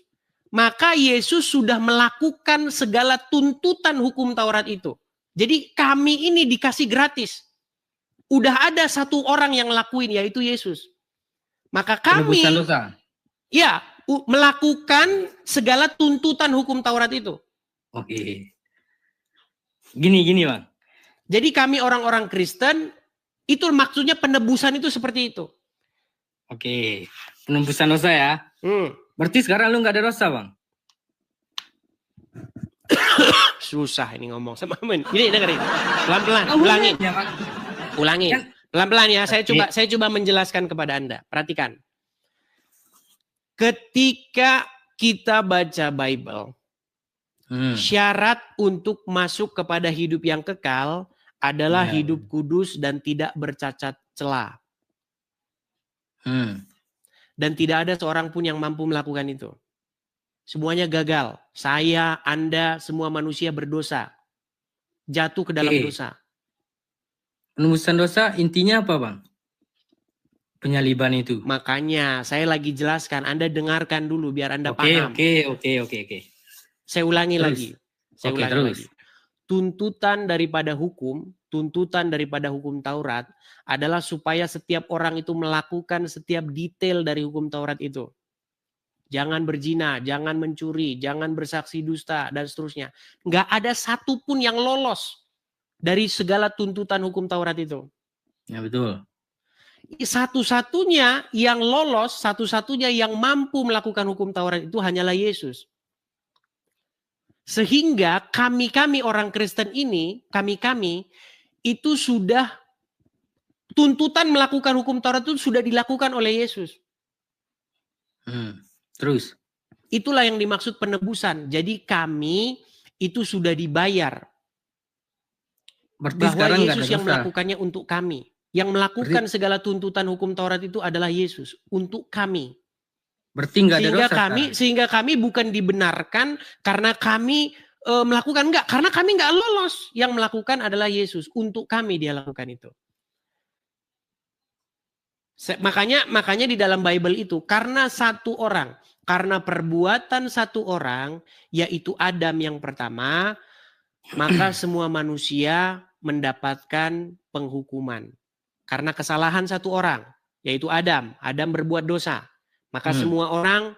Maka Yesus sudah melakukan segala tuntutan hukum Taurat itu. Jadi kami ini dikasih gratis. Udah ada satu orang yang lakuin, yaitu Yesus. Maka kami Penebusan dosa. ya melakukan segala tuntutan hukum Taurat itu. Oke. Gini Bang. Jadi kami orang-orang Kristen, itu maksudnya penebusan itu seperti itu. Oke. Penebusan dosa ya. Berarti sekarang lu nggak ada dosa, Bang? Susah ini ngomong sama men. Ini dengerin. Pelan-pelan, Oh, ulangin. ya, Bang. Ulangin. Kan- Pelan-pelan ya, saya Oke. coba menjelaskan kepada Anda. Perhatikan. Ketika kita baca Bible, syarat untuk masuk kepada hidup yang kekal adalah Ya. hidup kudus dan tidak bercacat celah. Dan tidak ada seorang pun yang mampu melakukan itu. Semuanya gagal. Saya, Anda, semua manusia berdosa. Jatuh ke dalam Oke. dosa. Penebusan dosa intinya apa, Bang? Penyaliban itu. Makanya saya lagi jelaskan. Anda dengarkan dulu biar Anda Oke. paham. Saya ulangi Terus. lagi. Saya Oke, ulangi terus. lagi. Tuntutan daripada hukum Taurat adalah supaya setiap orang itu melakukan setiap detail dari hukum Taurat itu. Jangan berzina, jangan mencuri, jangan bersaksi dusta, dan seterusnya. Nggak ada satupun yang lolos dari segala tuntutan hukum Taurat itu. Ya, betul. Satu-satunya yang lolos, satu-satunya yang mampu melakukan hukum Taurat itu hanyalah Yesus. Sehingga kami orang Kristen ini, kami itu sudah tuntutan melakukan hukum Taurat itu sudah dilakukan oleh Yesus. Terus. Itulah yang dimaksud penebusan. Jadi kami itu sudah dibayar. Berarti Bahwa sekarang nggak ada Yesus yang dosa. melakukannya untuk kami. Yang melakukan segala tuntutan hukum Taurat itu adalah Yesus untuk kami. Berarti nggak ada dosa. Sehingga kami bukan dibenarkan karena kami melakukan, enggak, karena kami enggak lolos. Yang melakukan adalah Yesus, untuk kami dia lakukan itu. Makanya di dalam Bible itu, karena perbuatan satu orang, yaitu Adam yang pertama, maka semua manusia mendapatkan penghukuman. Karena kesalahan satu orang, yaitu Adam. Adam berbuat dosa. Maka semua orang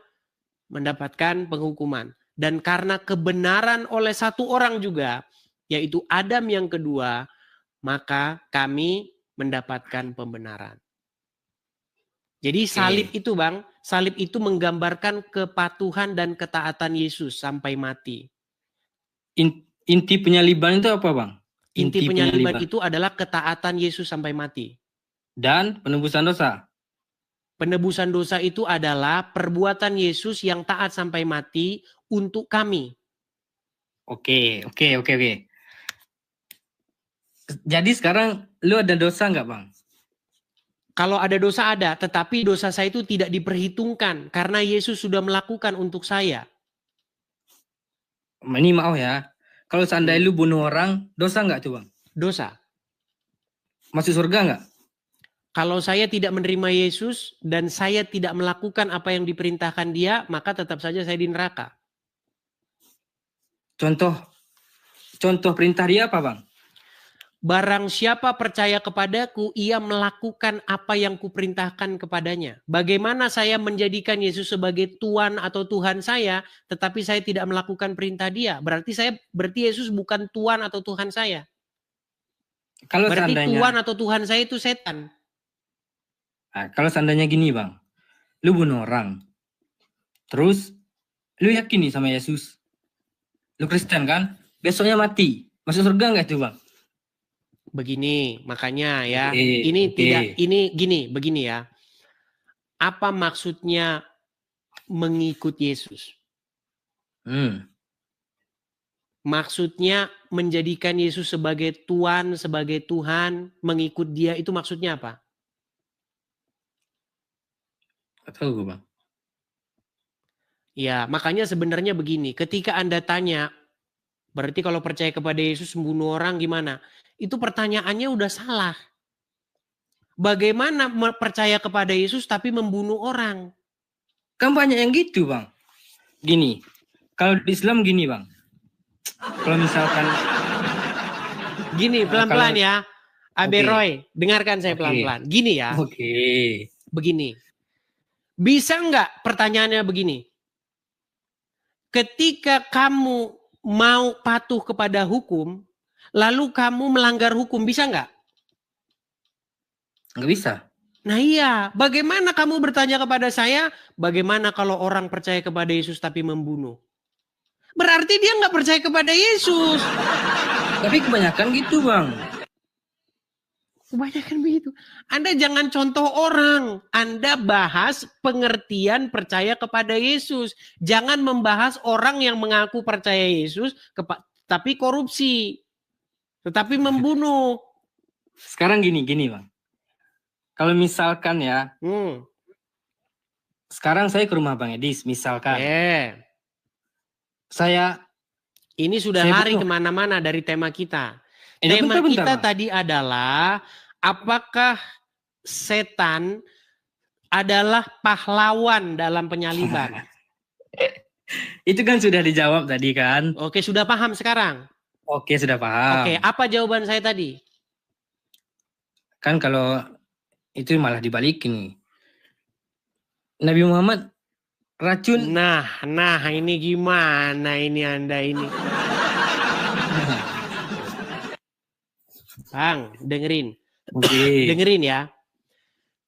mendapatkan penghukuman. Dan karena kebenaran oleh satu orang juga, yaitu Adam yang kedua, maka kami mendapatkan pembenaran. Jadi salib itu, Bang, salib itu menggambarkan kepatuhan dan ketaatan Yesus sampai mati. Inti penyaliban itu apa, Bang? Inti penyaliban itu adalah ketaatan Yesus sampai mati. Dan penebusan dosa. Penebusan dosa itu adalah perbuatan Yesus yang taat sampai mati untuk kami. Oke. Jadi sekarang lu ada dosa nggak, Bang? Kalau ada dosa ada, tetapi dosa saya itu tidak diperhitungkan karena Yesus sudah melakukan untuk saya. Ini maaf ya. Kalau seandainya lu bunuh orang, dosa nggak tuh, Bang? Dosa. Masuk surga nggak? Kalau saya tidak menerima Yesus dan saya tidak melakukan apa yang diperintahkan dia, maka tetap saja saya di neraka. contoh perintah dia apa, Bang? Barang siapa percaya kepadaku, ia melakukan apa yang kuperintahkan kepadanya. Bagaimana saya menjadikan Yesus sebagai Tuhan atau Tuhan saya, tetapi saya tidak melakukan perintah dia? Berarti Yesus bukan Tuhan atau Tuhan saya. Kalau Berarti seandainya, Tuhan atau Tuhan saya itu setan. kalau seandainya gini, Bang, lu bunuh orang, terus lu yakin nih sama Yesus, lu Kristen kan, besoknya mati, masuk surga nggak itu, Bang? Begini, makanya ya. Oke, Ini oke. tidak, begini ya. Apa maksudnya mengikut Yesus? Maksudnya menjadikan Yesus sebagai Tuhan, sebagai Tuhan, mengikut dia, itu maksudnya apa? Nggak tahu gue, Bang. Ya, makanya sebenarnya begini, ketika Anda tanya, berarti kalau percaya kepada Yesus membunuh orang gimana? Itu pertanyaannya udah salah. Bagaimana percaya kepada Yesus tapi membunuh orang? Kan banyak yang gitu, Bang. Gini, kalau di Islam gini, Bang. Kalau misalkan Gini, pelan-pelan kalau- ya. Abe Oke. Roy, dengarkan saya Oke. pelan-pelan. Gini ya, oke, begini. Bisa nggak pertanyaannya begini? Ketika kamu mau patuh kepada hukum, lalu kamu melanggar hukum, bisa nggak? nggak bisa. Nah iya, bagaimana kamu bertanya kepada saya, bagaimana kalau orang percaya kepada Yesus tapi membunuh? Berarti dia nggak percaya kepada Yesus. Tapi kebanyakan gitu, Bang. Kebanyakan begitu. Anda jangan contoh orang. Anda bahas pengertian percaya kepada Yesus. Jangan membahas orang yang mengaku percaya Yesus, tapi korupsi. Tetapi membunuh. Sekarang gini, Bang. Kalau misalkan ya, sekarang saya ke rumah Bang Edis, misalkan. Saya ini sudah saya lari bunuh. kemana-mana dari tema kita. Tema bentar, kita Bang. tadi adalah apakah setan adalah pahlawan dalam penyaliban? Itu kan sudah dijawab tadi kan? Oke, sudah paham sekarang? Oke, sudah paham. Oke, apa jawaban saya tadi? Kan kalau itu malah dibalikin nih. Nabi Muhammad racun. Nah, ini gimana ini Anda ini? Bang, dengerin. Oke. Dengerin ya.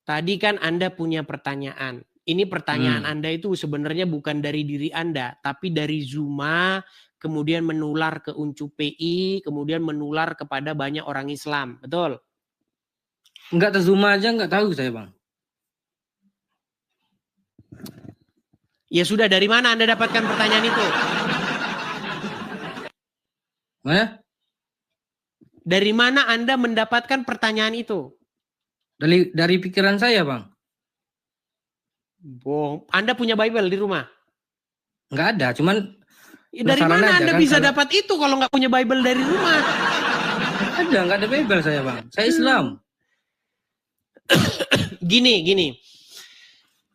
Tadi kan Anda punya pertanyaan. Ini pertanyaan Anda itu sebenarnya bukan dari diri Anda, tapi dari Zuma, kemudian menular ke Uncup PI, kemudian menular kepada banyak orang Islam. Betul? Enggak Zuma aja enggak tahu saya, Bang. Ya sudah, dari mana Anda dapatkan pertanyaan itu? Dari mana Anda mendapatkan pertanyaan itu? Dari pikiran saya, Bang. Bohong. Anda punya Bible di rumah? Enggak ada, cuman ya, dari mana Anda bisa dapat itu kalau nggak punya Bible dari rumah? Enggak ada Bible saya, Bang. Saya Islam. Gini.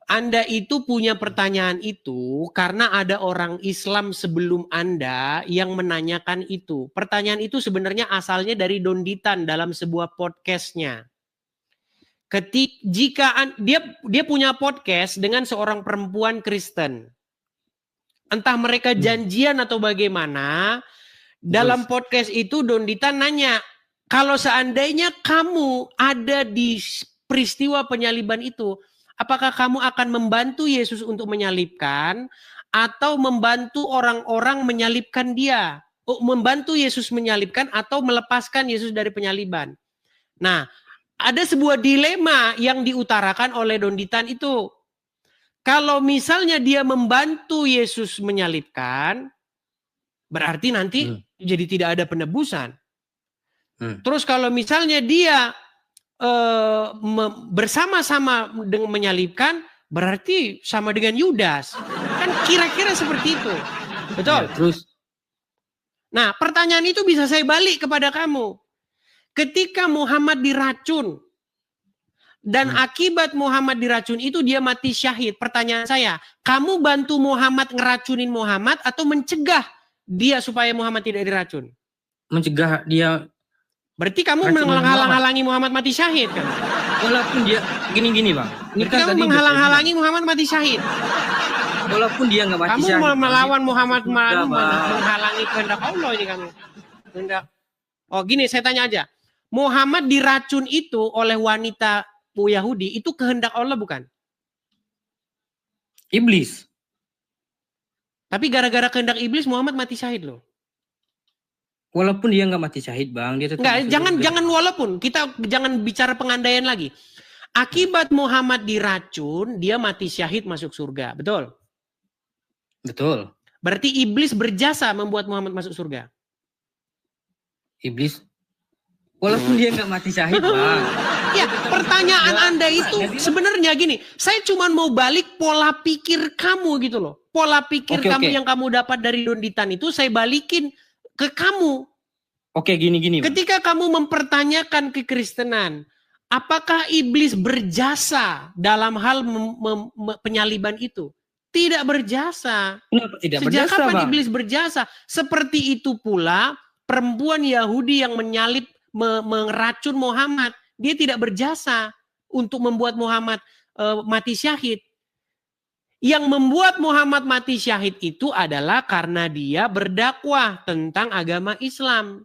Anda itu punya pertanyaan itu karena ada orang Islam sebelum Anda yang menanyakan itu. Pertanyaan itu sebenarnya asalnya dari Donditan dalam sebuah podcastnya. Jika dia punya podcast dengan seorang perempuan Kristen. Entah mereka janjian atau bagaimana, dalam podcast itu Donditan nanya, kalau seandainya kamu ada di peristiwa penyaliban itu, apakah kamu akan membantu Yesus untuk menyalibkan atau membantu orang-orang menyalibkan dia? Membantu Yesus menyalibkan atau melepaskan Yesus dari penyaliban? Nah, ada sebuah dilema yang diutarakan oleh Donditan itu. Kalau misalnya dia membantu Yesus menyalibkan, berarti nanti jadi tidak ada penebusan. Terus kalau misalnya dia bersama-sama dengan menyalibkan, berarti sama dengan Yudas. Kan kira-kira seperti itu. Betul? Ya, terus. Nah, pertanyaan itu bisa saya balik kepada kamu. Ketika Muhammad diracun, dan akibat Muhammad diracun itu dia mati syahid. Pertanyaan saya, kamu bantu Muhammad ngeracunin Muhammad atau mencegah dia supaya Muhammad tidak diracun? Mencegah dia, Berarti kamu Racun menghalang-halangi Muhammad mati syahid kan? walaupun dia gini bang. Ini Berarti kan kamu tadi menghalang-halangi Muhammad mati syahid. walaupun dia nggak mati Kamu syahid, mau Bang. melawan Muhammad, Sudah, Bang. menghalangi kehendak Allah ini kamu. Kehendak. Oh gini, saya tanya aja. Muhammad diracun itu oleh wanita Yahudi, itu kehendak Allah bukan? Iblis. Tapi gara-gara kehendak iblis Muhammad mati syahid loh. Walaupun dia nggak mati syahid bang, dia tetap Enggak, masuk jangan surga. jangan walaupun kita jangan bicara pengandaian lagi. Akibat Muhammad diracun, dia mati syahid masuk surga, betul? Betul. Berarti iblis berjasa membuat Muhammad masuk surga. Iblis. Walaupun dia nggak mati syahid bang. Ya, pertanyaan Anda itu sebenarnya gini, saya cuma mau balik pola pikir kamu gitu loh. Pola pikir Oke, kamu oke. yang kamu dapat dari Donditan itu saya balikin ke kamu. Oke gini bang. Ketika kamu mempertanyakan kekristenan, apakah iblis berjasa dalam hal penyaliban itu? Tidak berjasa. Kenapa tidak Sejak berjasa kapan bang? iblis berjasa? Seperti itu pula perempuan Yahudi yang menyalib, meracun Muhammad. Dia tidak berjasa untuk membuat Muhammad mati syahid. Yang membuat Muhammad mati syahid itu adalah karena dia berdakwah tentang agama Islam.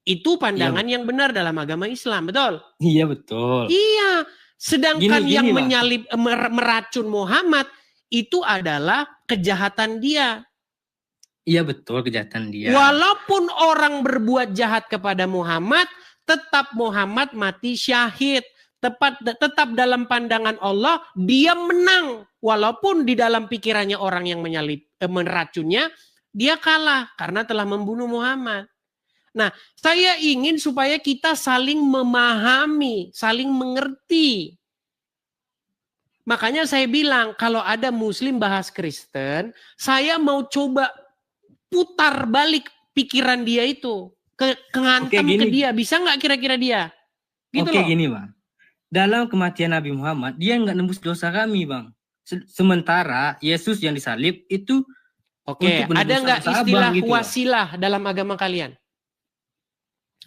Itu pandangan yang benar dalam agama Islam, betul? Iya betul. Iya. Sedangkan Gini, yang Bang. menyalib, meracun Muhammad itu adalah kejahatan dia. Iya betul kejahatan dia. Walaupun orang berbuat jahat kepada Muhammad, tetap Muhammad mati syahid. Tetap dalam pandangan Allah, dia menang. Walaupun di dalam pikirannya orang yang meracunnya, dia kalah karena telah membunuh Muhammad. Nah, saya ingin supaya kita saling memahami, saling mengerti. Makanya saya bilang, kalau ada Muslim bahas Kristen, saya mau coba putar balik pikiran dia itu. Ngantam ke dia. Bisa nggak kira-kira dia? Gitu Oke loh. gini bang. Dalam kematian Nabi Muhammad, dia nggak nembus dosa kami bang. Sementara Yesus yang disalib itu Oke, untuk ada menembus nggak dosa istilah abang gitu, wasilah dalam agama kalian?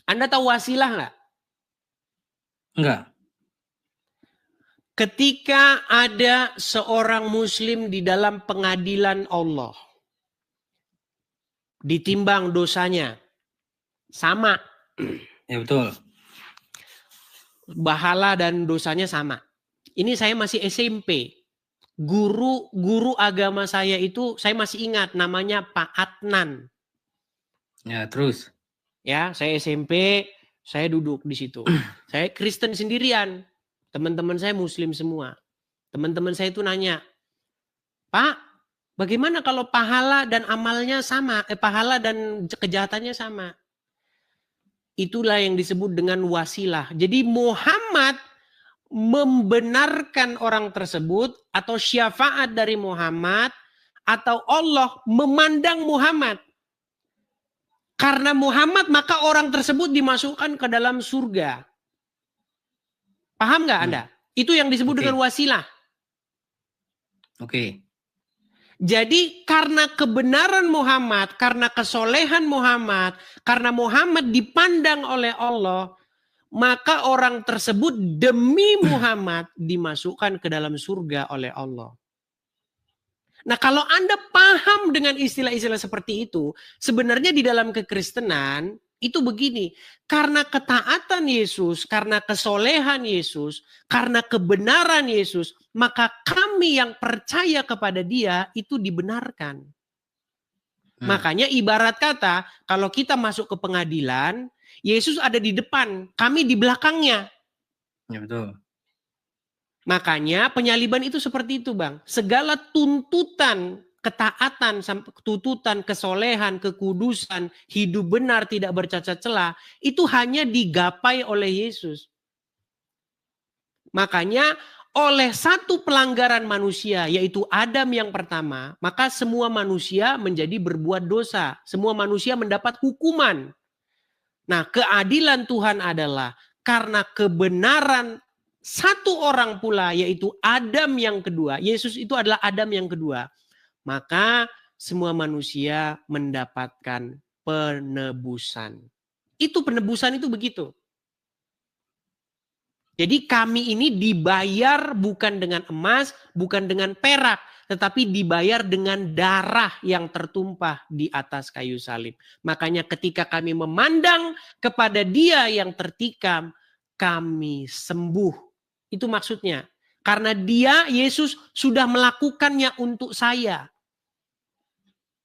Anda tahu wasilah nggak? Enggak. Ketika ada seorang Muslim di dalam pengadilan Allah, ditimbang dosanya, sama. Ya betul. Bahala dan dosanya sama. Ini saya masih SMP. Guru agama saya itu saya masih ingat namanya Pak Adnan. Ya terus. Ya, saya SMP, saya duduk di situ. Saya Kristen sendirian. Teman-teman saya Muslim semua. Teman-teman saya itu nanya, "Pak, bagaimana kalau pahala dan amalnya sama? Pahala dan kejahatannya sama?" Itulah yang disebut dengan wasilah. Jadi Muhammad membenarkan orang tersebut atau syafaat dari Muhammad atau Allah memandang Muhammad. Karena Muhammad maka orang tersebut dimasukkan ke dalam surga. Paham nggak Anda? Itu yang disebut dengan wasilah. Oke. Jadi karena kebenaran Muhammad, karena kesolehan Muhammad, karena Muhammad dipandang oleh Allah, maka orang tersebut demi Muhammad dimasukkan ke dalam surga oleh Allah. Nah, kalau Anda paham dengan istilah-istilah seperti itu, sebenarnya di dalam kekristenan itu begini, karena ketaatan Yesus, karena kesolehan Yesus, karena kebenaran Yesus, maka kami yang percaya kepada Dia itu dibenarkan. Makanya ibarat kata, kalau kita masuk ke pengadilan, Yesus ada di depan, kami di belakangnya. Ya betul. Makanya penyaliban itu seperti itu Bang. Segala tuntutan ketaatan, tuntutan kesolehan, kekudusan, hidup benar, tidak bercacat celah, itu hanya digapai oleh Yesus. Makanya oleh satu pelanggaran manusia, yaitu Adam yang pertama, maka semua manusia menjadi berbuat dosa. Semua manusia mendapat hukuman. Nah, keadilan Tuhan adalah karena kebenaran satu orang pula, yaitu Adam yang kedua. Yesus itu adalah Adam yang kedua. Maka semua manusia mendapatkan penebusan. Itu penebusan itu begitu. Jadi kami ini dibayar bukan dengan emas, bukan dengan perak, tetapi dibayar dengan darah yang tertumpah di atas kayu salib. Makanya ketika kami memandang kepada Dia yang tertikam, kami sembuh. Itu maksudnya. Karena Dia, Yesus, sudah melakukannya untuk saya.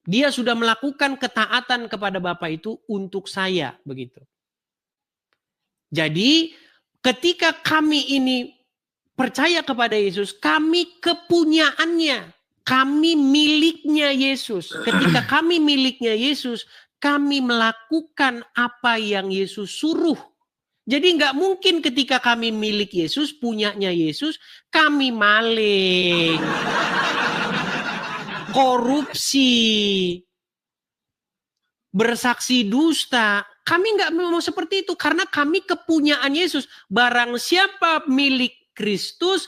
Dia sudah melakukan ketaatan kepada Bapa itu untuk saya, begitu. Jadi ketika kami ini percaya kepada Yesus, kami kepunyaannya, kami miliknya Yesus. Ketika kami miliknya Yesus, kami melakukan apa yang Yesus suruh. Jadi nggak mungkin ketika kami milik Yesus, punyanya Yesus, kami maling, korupsi, bersaksi dusta. Kami nggak mau seperti itu karena kami kepunyaan Yesus. Barang siapa milik Kristus,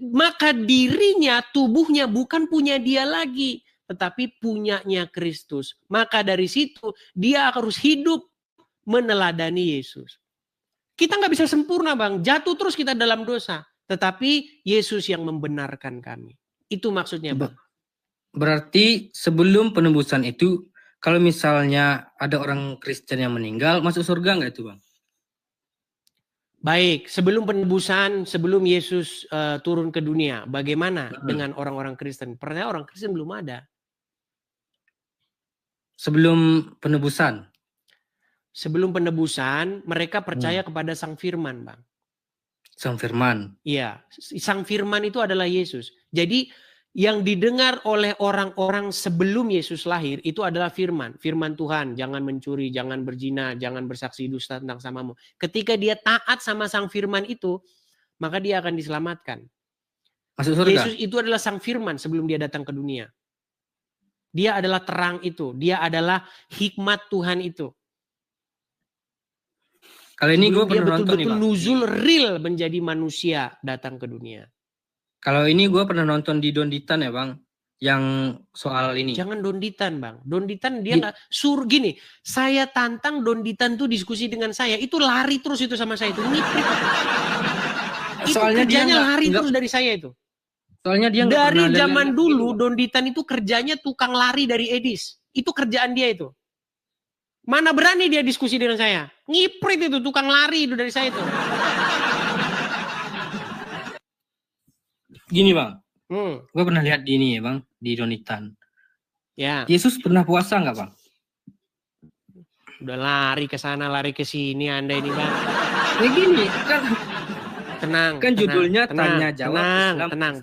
maka dirinya, tubuhnya bukan punya dia lagi, tetapi punyanya Kristus. Maka dari situ dia harus hidup meneladani Yesus. Kita nggak bisa sempurna, Bang. Jatuh terus kita dalam dosa. Tetapi Yesus yang membenarkan kami. Itu maksudnya, Bang. Berarti sebelum penebusan itu, kalau misalnya ada orang Kristen yang meninggal, masuk surga nggak itu, Bang? Baik, sebelum penebusan, sebelum Yesus turun ke dunia, bagaimana dengan orang-orang Kristen? Pertanyaan orang Kristen belum ada. Sebelum penebusan? Sebelum penebusan, mereka percaya kepada Sang Firman, Bang. Sang Firman? Iya, Sang Firman itu adalah Yesus. Jadi yang didengar oleh orang-orang sebelum Yesus lahir itu adalah firman. Firman Tuhan, jangan mencuri, jangan berzina, jangan bersaksi dusta tentang samamu. Ketika dia taat sama sang firman itu, maka dia akan diselamatkan. Masuk surga? Yesus itu adalah sang firman sebelum dia datang ke dunia. Dia adalah terang itu. Dia adalah hikmat Tuhan itu. Kalau ini gue dia pernah nonton nih, betul-betul Bang. nuzul real menjadi manusia datang ke dunia. Kalau ini gue pernah nonton di Donditan ya, Bang, yang soal ini. Jangan Donditan, Bang. Donditan dia nggak gini. Saya tantang Donditan tuh diskusi dengan saya, itu lari terus itu sama saya itu ngiprit. Itu Soalnya kerjanya dia lari terus dari saya itu. Soalnya dia dari zaman dulu Donditan itu kerjanya tukang lari dari Edis. Itu kerjaan dia itu. Mana berani dia diskusi dengan saya? Ngiprit itu tukang lari itu dari saya itu. Gini, Bang, gue pernah lihat di ini ya, Bang, di Donditan. Ya. Yesus pernah puasa nggak, Bang? Udah lari ke sana, lari ke sini Anda ini, Bang. Ya gini, kan tenang. Kan judulnya tenang, tanya jawab. Tenang.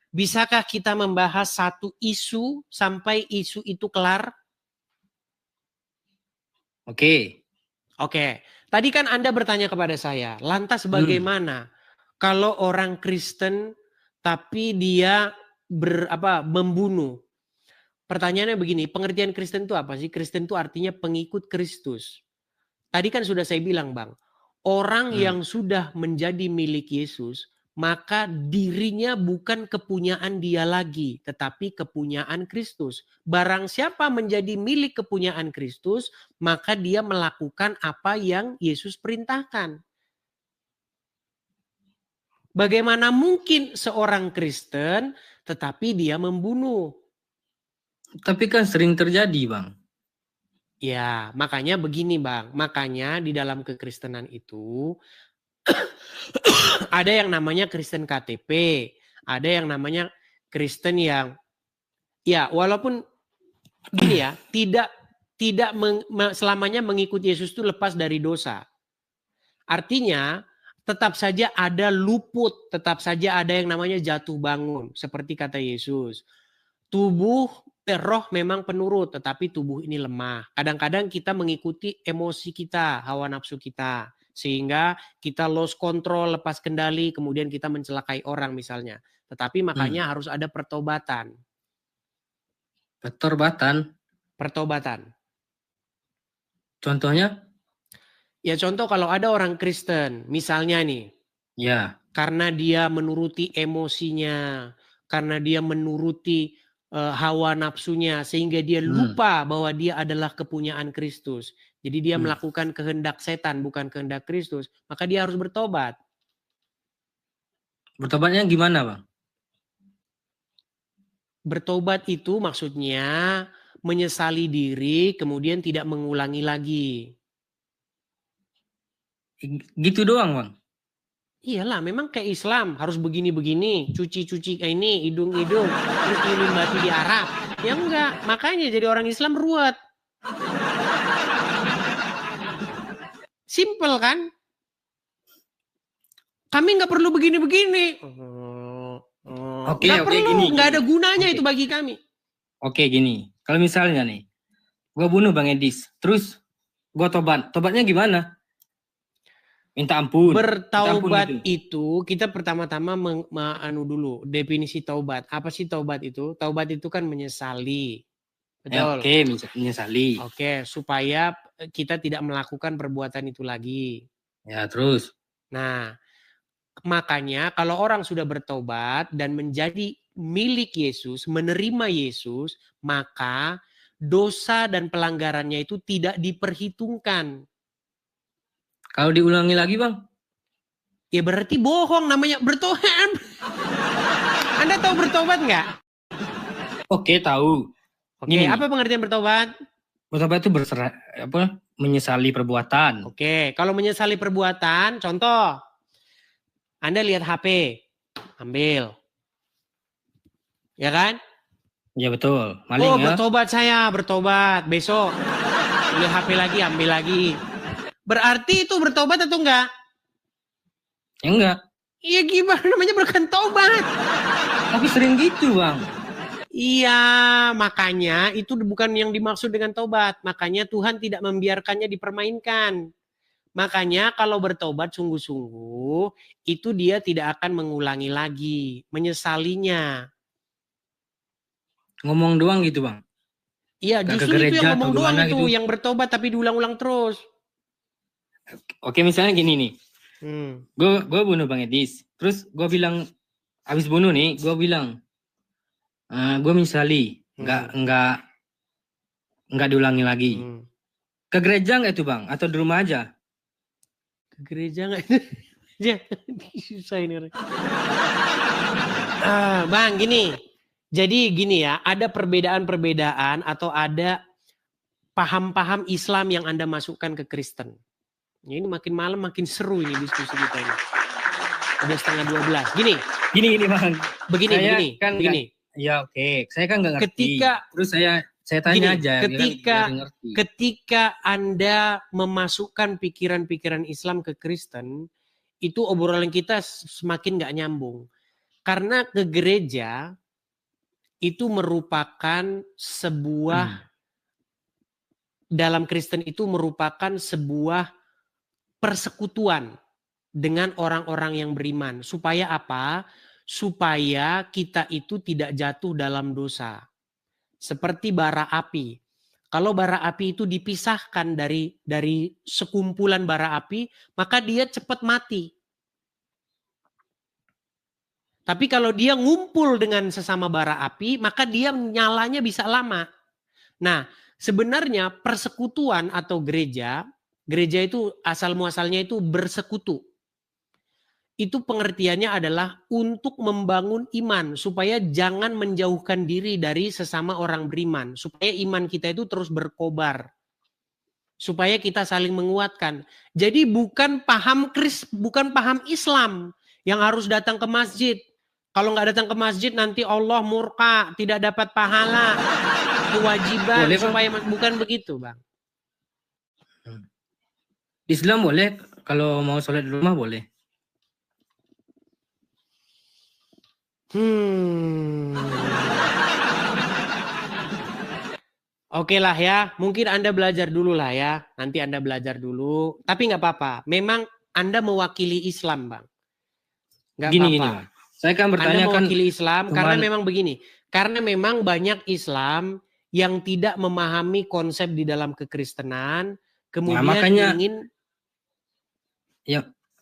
Bisakah kita membahas satu isu sampai isu itu kelar? Oke. Tadi kan Anda bertanya kepada saya, lantas bagaimana kalau orang Kristen tapi dia membunuh? Pertanyaannya begini, pengertian Kristen itu apa sih? Kristen itu artinya pengikut Kristus. Tadi kan sudah saya bilang, Bang, orang yang sudah menjadi milik Yesus, maka dirinya bukan kepunyaan dia lagi, tetapi kepunyaan Kristus. Barang siapa menjadi milik kepunyaan Kristus, maka dia melakukan apa yang Yesus perintahkan. Bagaimana mungkin seorang Kristen tetapi dia membunuh? Tapi kan sering terjadi, Bang. Ya, makanya begini, Bang. Makanya di dalam kekristenan itu ada yang namanya Kristen KTP, ada yang namanya Kristen yang ya walaupun gini ya, tidak selamanya mengikuti Yesus itu lepas dari dosa. Artinya tetap saja ada luput, tetap saja ada yang namanya jatuh bangun. Seperti kata Yesus, roh memang penurut, tetapi tubuh ini lemah. Kadang-kadang kita mengikuti emosi kita, hawa nafsu kita. Sehingga kita lost control, lepas kendali, kemudian kita mencelakai orang misalnya. Tetapi makanya harus ada pertobatan. Pertobatan. Contohnya? Ya contoh kalau ada orang Kristen, misalnya nih. Ya. Karena dia menuruti emosinya, karena dia menuruti hawa nafsunya sehingga dia lupa bahwa dia adalah kepunyaan Kristus. Jadi dia melakukan kehendak setan bukan kehendak Kristus, maka dia harus bertobat. Bertobatnya gimana, Bang? Bertobat itu maksudnya menyesali diri kemudian tidak mengulangi lagi. Gitu doang, Bang. Iyalah, memang kayak Islam harus begini-begini, cuci-cuci kayak ini, hidung-hidung, terus minum batu di Arab. Ya enggak, makanya jadi orang Islam ruwet. Simple kan? Kami nggak perlu begini-begini. Oke, Nggak perlu, gini. nggak ada gunanya itu bagi kami. Oke, gini. Kalau misalnya nih, gue bunuh Bang Edis, terus gue tobat. Tobatnya gimana? Minta ampun. Bertaubat itu kita pertama-tama dulu definisi taubat. Apa sih taubat itu? Taubat itu kan menyesali. Betul. Oke, menyesali. Oke, supaya kita tidak melakukan perbuatan itu lagi. Ya, terus. Nah, makanya kalau orang sudah bertobat dan menjadi milik Yesus, menerima Yesus, maka dosa dan pelanggarannya itu tidak diperhitungkan. Kalau diulangi lagi, Bang? Ya berarti bohong, namanya bertobat. Anda tahu bertobat nggak? Oke, tahu. Oke, apa pengertian bertobat? Bertobat itu menyesali perbuatan. Oke, kalau menyesali perbuatan, contoh, Anda lihat HP, ambil. Ya kan? Ya betul. Maling, oh, bertobat saya, bertobat. Besok, lihat HP lagi, ambil lagi. Berarti itu bertobat atau enggak? Ya enggak. Iya gimana namanya bukan tobat. Tapi sering gitu, Bang. Iya, makanya itu bukan yang dimaksud dengan tobat. Makanya Tuhan tidak membiarkannya dipermainkan. Makanya kalau bertobat sungguh-sungguh, itu dia tidak akan mengulangi lagi, menyesalinya. Ngomong doang gitu, Bang? Iya, justru itu yang ngomong doang itu, gitu. Yang bertobat tapi diulang-ulang terus. Oke, misalnya gini nih. Gue bunuh Bang Edis. Terus gue bilang, habis bunuh nih, gue bilang, gue menyesali, nggak diulangi lagi. Ke gereja nggak itu, Bang? Atau di rumah aja? Ke gereja nggak? Ya, susah ini. Bang, gini. Jadi gini ya, ada perbedaan-perbedaan atau ada paham-paham Islam yang Anda masukkan ke Kristen. Ini makin malam makin seru ini diskusi kita ini. Udah 11:30. Gini Bang. Begini. Ya oke, saya kan nggak ngerti. Terus saya tanya aja. Ketika Anda memasukkan pikiran-pikiran Islam ke Kristen, itu obrolan kita semakin nggak nyambung. Karena ke gereja itu merupakan sebuah dalam Kristen itu merupakan sebuah persekutuan dengan orang-orang yang beriman. Supaya apa? Supaya kita itu tidak jatuh dalam dosa. Seperti bara api. Kalau bara api itu dipisahkan dari sekumpulan bara api, maka dia cepat mati. Tapi kalau dia ngumpul dengan sesama bara api, maka dia nyalanya bisa lama. Nah, sebenarnya persekutuan atau gereja itu asal muasalnya itu bersekutu. Itu pengertiannya adalah untuk membangun iman supaya jangan menjauhkan diri dari sesama orang beriman, supaya iman kita itu terus berkobar. Supaya kita saling menguatkan. Jadi bukan paham Islam yang harus datang ke masjid. Kalau nggak datang ke masjid nanti Allah murka, tidak dapat pahala, kewajiban boleh, supaya bukan begitu, Bang. Islam boleh, kalau mau sholat di rumah boleh. Oke lah ya, mungkin Anda belajar dulu lah ya. Nanti Anda belajar dulu, tapi nggak apa-apa. Memang Anda mewakili Islam, Bang. Nggak apa-apa. Gini, saya kan bertanya Anda mewakili Islam karena memang begini. Karena memang banyak Islam yang tidak memahami konsep di dalam kekristenan, kemudian ingin.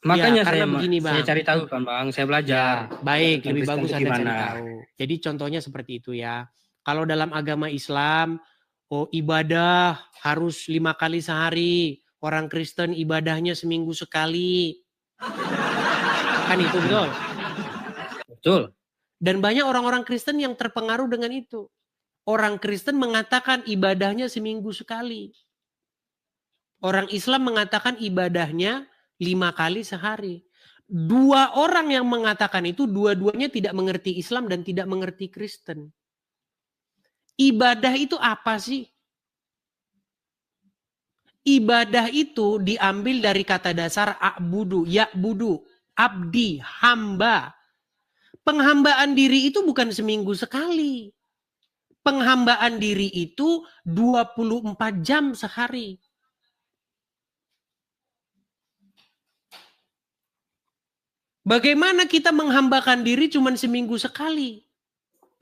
Makanya saya begini, Bang. Saya cari tahu kan, Bang. Saya belajar. Ya, baik, lebih bagus Anda cari tahu. Jadi contohnya seperti itu ya. Kalau dalam agama Islam, ibadah harus 5 kali sehari. Orang Kristen ibadahnya seminggu sekali. Kan itu betul. Betul. Dan banyak orang-orang Kristen yang terpengaruh dengan itu. Orang Kristen mengatakan ibadahnya seminggu sekali. Orang Islam mengatakan ibadahnya 5 kali sehari. Dua orang yang mengatakan itu, dua-duanya tidak mengerti Islam dan tidak mengerti Kristen. Ibadah itu apa sih? Ibadah itu diambil dari kata dasar a'budu, ya'budu, abdi, hamba. Penghambaan diri itu bukan seminggu sekali. Penghambaan diri itu 24 jam sehari. Bagaimana kita menghambakan diri cuma seminggu sekali?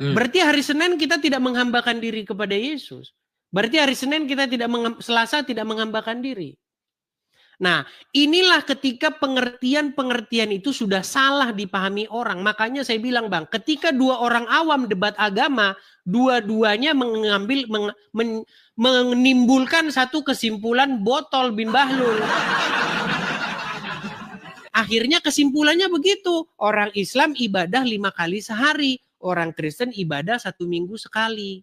Berarti hari Senin kita tidak menghambakan diri kepada Yesus. Berarti hari Senin kita Selasa tidak menghambakan diri. Nah, inilah ketika pengertian-pengertian itu sudah salah dipahami orang. Makanya saya bilang, Bang, ketika dua orang awam debat agama, dua-duanya menimbulkan satu kesimpulan botol bin Bahlul. Akhirnya kesimpulannya begitu. Orang Islam ibadah 5 kali sehari. Orang Kristen ibadah 1 minggu sekali.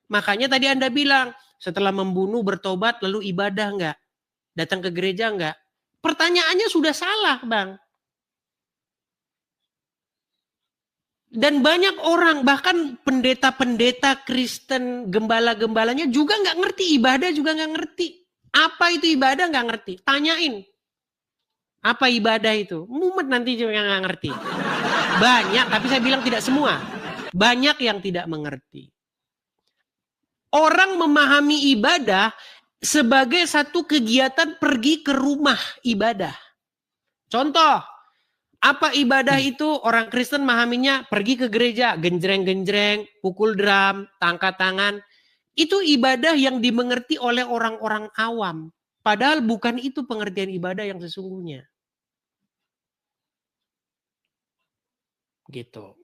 Makanya tadi Anda bilang, setelah membunuh bertobat lalu ibadah enggak? Datang ke gereja enggak? Pertanyaannya sudah salah, Bang. Dan banyak orang, bahkan pendeta-pendeta Kristen, gembala-gembalanya juga enggak ngerti. Ibadah juga enggak ngerti. Apa itu ibadah enggak ngerti. Tanyain. Apa ibadah itu? Mumet nanti juga nggak ngerti. Banyak, tapi saya bilang tidak semua. Banyak yang tidak mengerti. Orang memahami ibadah sebagai satu kegiatan pergi ke rumah ibadah. Contoh, apa ibadah itu? Orang Kristen memahaminya pergi ke gereja, genjreng-genjreng, pukul drum, angkat tangan. Itu ibadah yang dimengerti oleh orang-orang awam. Padahal bukan itu pengertian ibadah yang sesungguhnya. Gitu.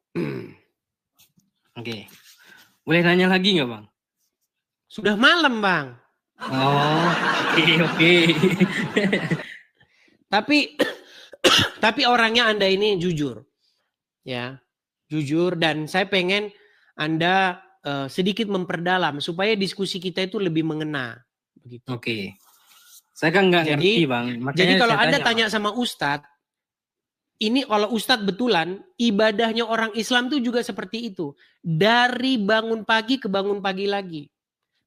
Oke. Boleh nanya lagi nggak, Bang? Sudah malam, Bang. Oh, oke. Tapi orangnya Anda ini jujur. Ya. Jujur, dan saya pengen Anda sedikit memperdalam supaya diskusi kita itu lebih mengena. Begitu. Oke. Saya kan nggak ngerti, Bang. Makanya jadi kalau saya Anda tanya sama Ustadz, ini kalau Ustadz betulan, ibadahnya orang Islam itu juga seperti itu. Dari bangun pagi ke bangun pagi lagi.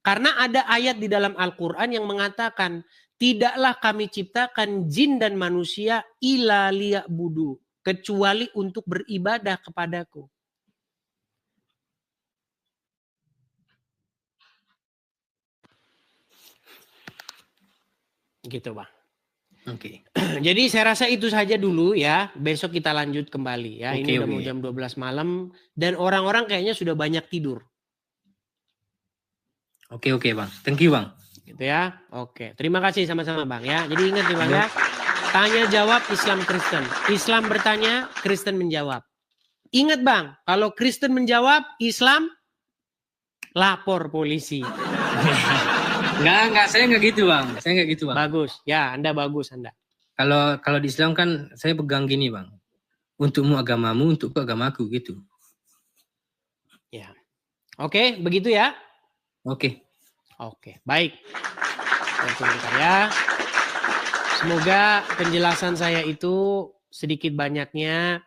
Karena ada ayat di dalam Al-Quran yang mengatakan, tidaklah kami ciptakan jin dan manusia illa liya'budu, kecuali untuk beribadah kepadaku. Gitu, Bang. Oke. Jadi saya rasa itu saja dulu ya. Besok kita lanjut kembali ya. Oke, ini udah mau jam 12 malam dan orang-orang kayaknya sudah banyak tidur. Oke, Bang. Thank you, Bang. Gitu ya. Oke. Terima kasih sama-sama, Bang ya. Jadi ingat nih, Bang ya. Tanya jawab Islam Kristen. Islam bertanya, Kristen menjawab. Ingat, Bang, kalau Kristen menjawab, Islam lapor polisi. Enggak, saya enggak gitu, Bang. Saya enggak gitu, Bang. Bagus. Ya, Anda bagus, Anda. Kalau di Islam kan saya pegang gini, Bang. Untukmu agamamu, untukku agamaku gitu. Ya. Oke, begitu ya. Oke. Baik. Bentar ya. Semoga penjelasan saya itu sedikit banyaknya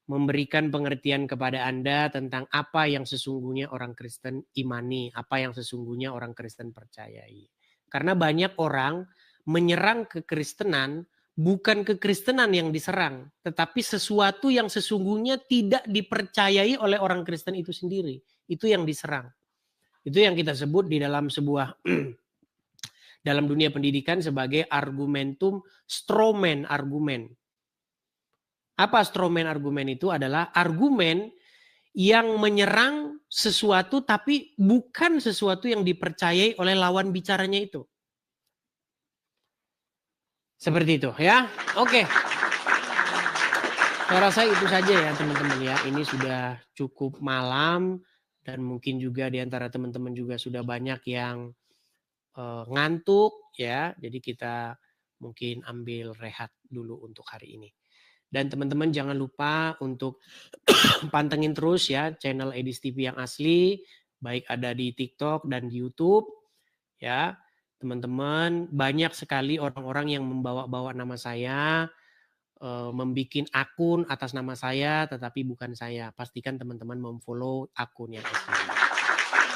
memberikan pengertian kepada Anda tentang apa yang sesungguhnya orang Kristen imani, apa yang sesungguhnya orang Kristen percayai. Karena banyak orang menyerang kekristenan, bukan kekristenan yang diserang, tetapi sesuatu yang sesungguhnya tidak dipercayai oleh orang Kristen itu sendiri. Itu yang diserang. Itu yang kita sebut di dalam sebuah dalam dunia pendidikan sebagai argumentum strawman argumen. Apa strawman argumen itu? Adalah argumen yang menyerang sesuatu tapi bukan sesuatu yang dipercayai oleh lawan bicaranya itu. Seperti itu ya. Oke. Saya rasa itu saja ya teman-teman ya. Ini sudah cukup malam dan mungkin juga di antara teman-teman juga sudah banyak yang ngantuk ya. Jadi kita mungkin ambil rehat dulu untuk hari ini. Dan teman-teman jangan lupa untuk pantengin terus ya channel Edis TV yang asli, baik ada di TikTok dan di YouTube ya. Teman-teman, banyak sekali orang-orang yang membawa-bawa nama saya, membikin akun atas nama saya tetapi bukan saya. Pastikan teman-teman memfollow akun yang asli.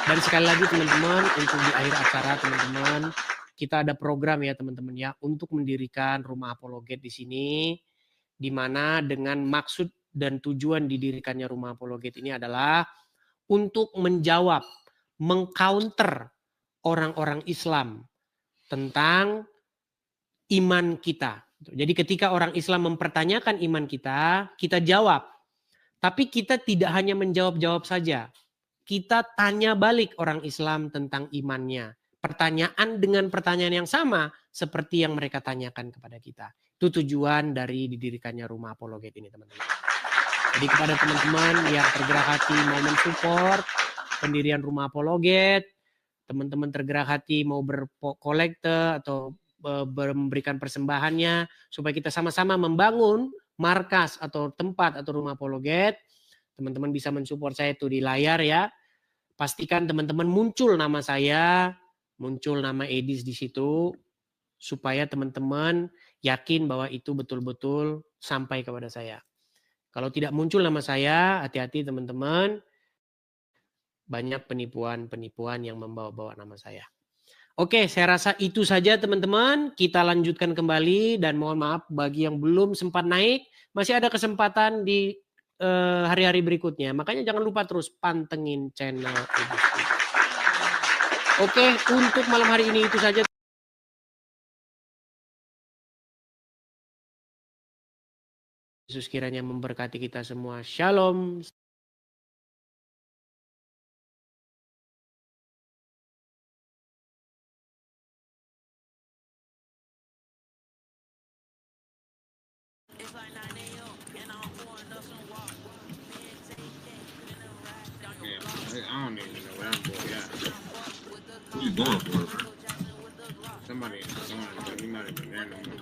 Dan sekali lagi teman-teman, untuk di akhir acara teman-teman, kita ada program ya teman-teman ya untuk mendirikan rumah apologet di sini, di mana dengan maksud dan tujuan didirikannya rumah apologet ini adalah untuk menjawab, mengcounter orang-orang Islam tentang iman kita. Jadi ketika orang Islam mempertanyakan iman kita, kita jawab. Tapi kita tidak hanya menjawab-jawab saja. Kita tanya balik orang Islam tentang imannya. Pertanyaan dengan pertanyaan yang sama seperti yang mereka tanyakan kepada kita. Itu tujuan dari didirikannya rumah apologet ini teman-teman. Jadi kepada teman-teman yang tergerak hati mau mensupport pendirian rumah apologet, teman-teman tergerak hati mau berkolekte atau memberikan persembahannya supaya kita sama-sama membangun markas atau tempat atau rumah apologet, teman-teman bisa mensupport saya itu di layar ya. Pastikan teman-teman muncul nama saya, muncul nama Edis di situ supaya teman-teman yakin bahwa itu betul-betul sampai kepada saya. Kalau tidak muncul nama saya, hati-hati teman-teman. Banyak penipuan-penipuan yang membawa-bawa nama saya. Oke, saya rasa itu saja teman-teman. Kita lanjutkan kembali dan mohon maaf bagi yang belum sempat naik, masih ada kesempatan di hari-hari berikutnya. Makanya jangan lupa terus pantengin channel Edis. Oke, untuk malam hari ini itu saja. Yesus kiranya memberkati kita semua. Shalom. I don't even know what I'm doing. What you doing for? Somebody, he might have been there no more.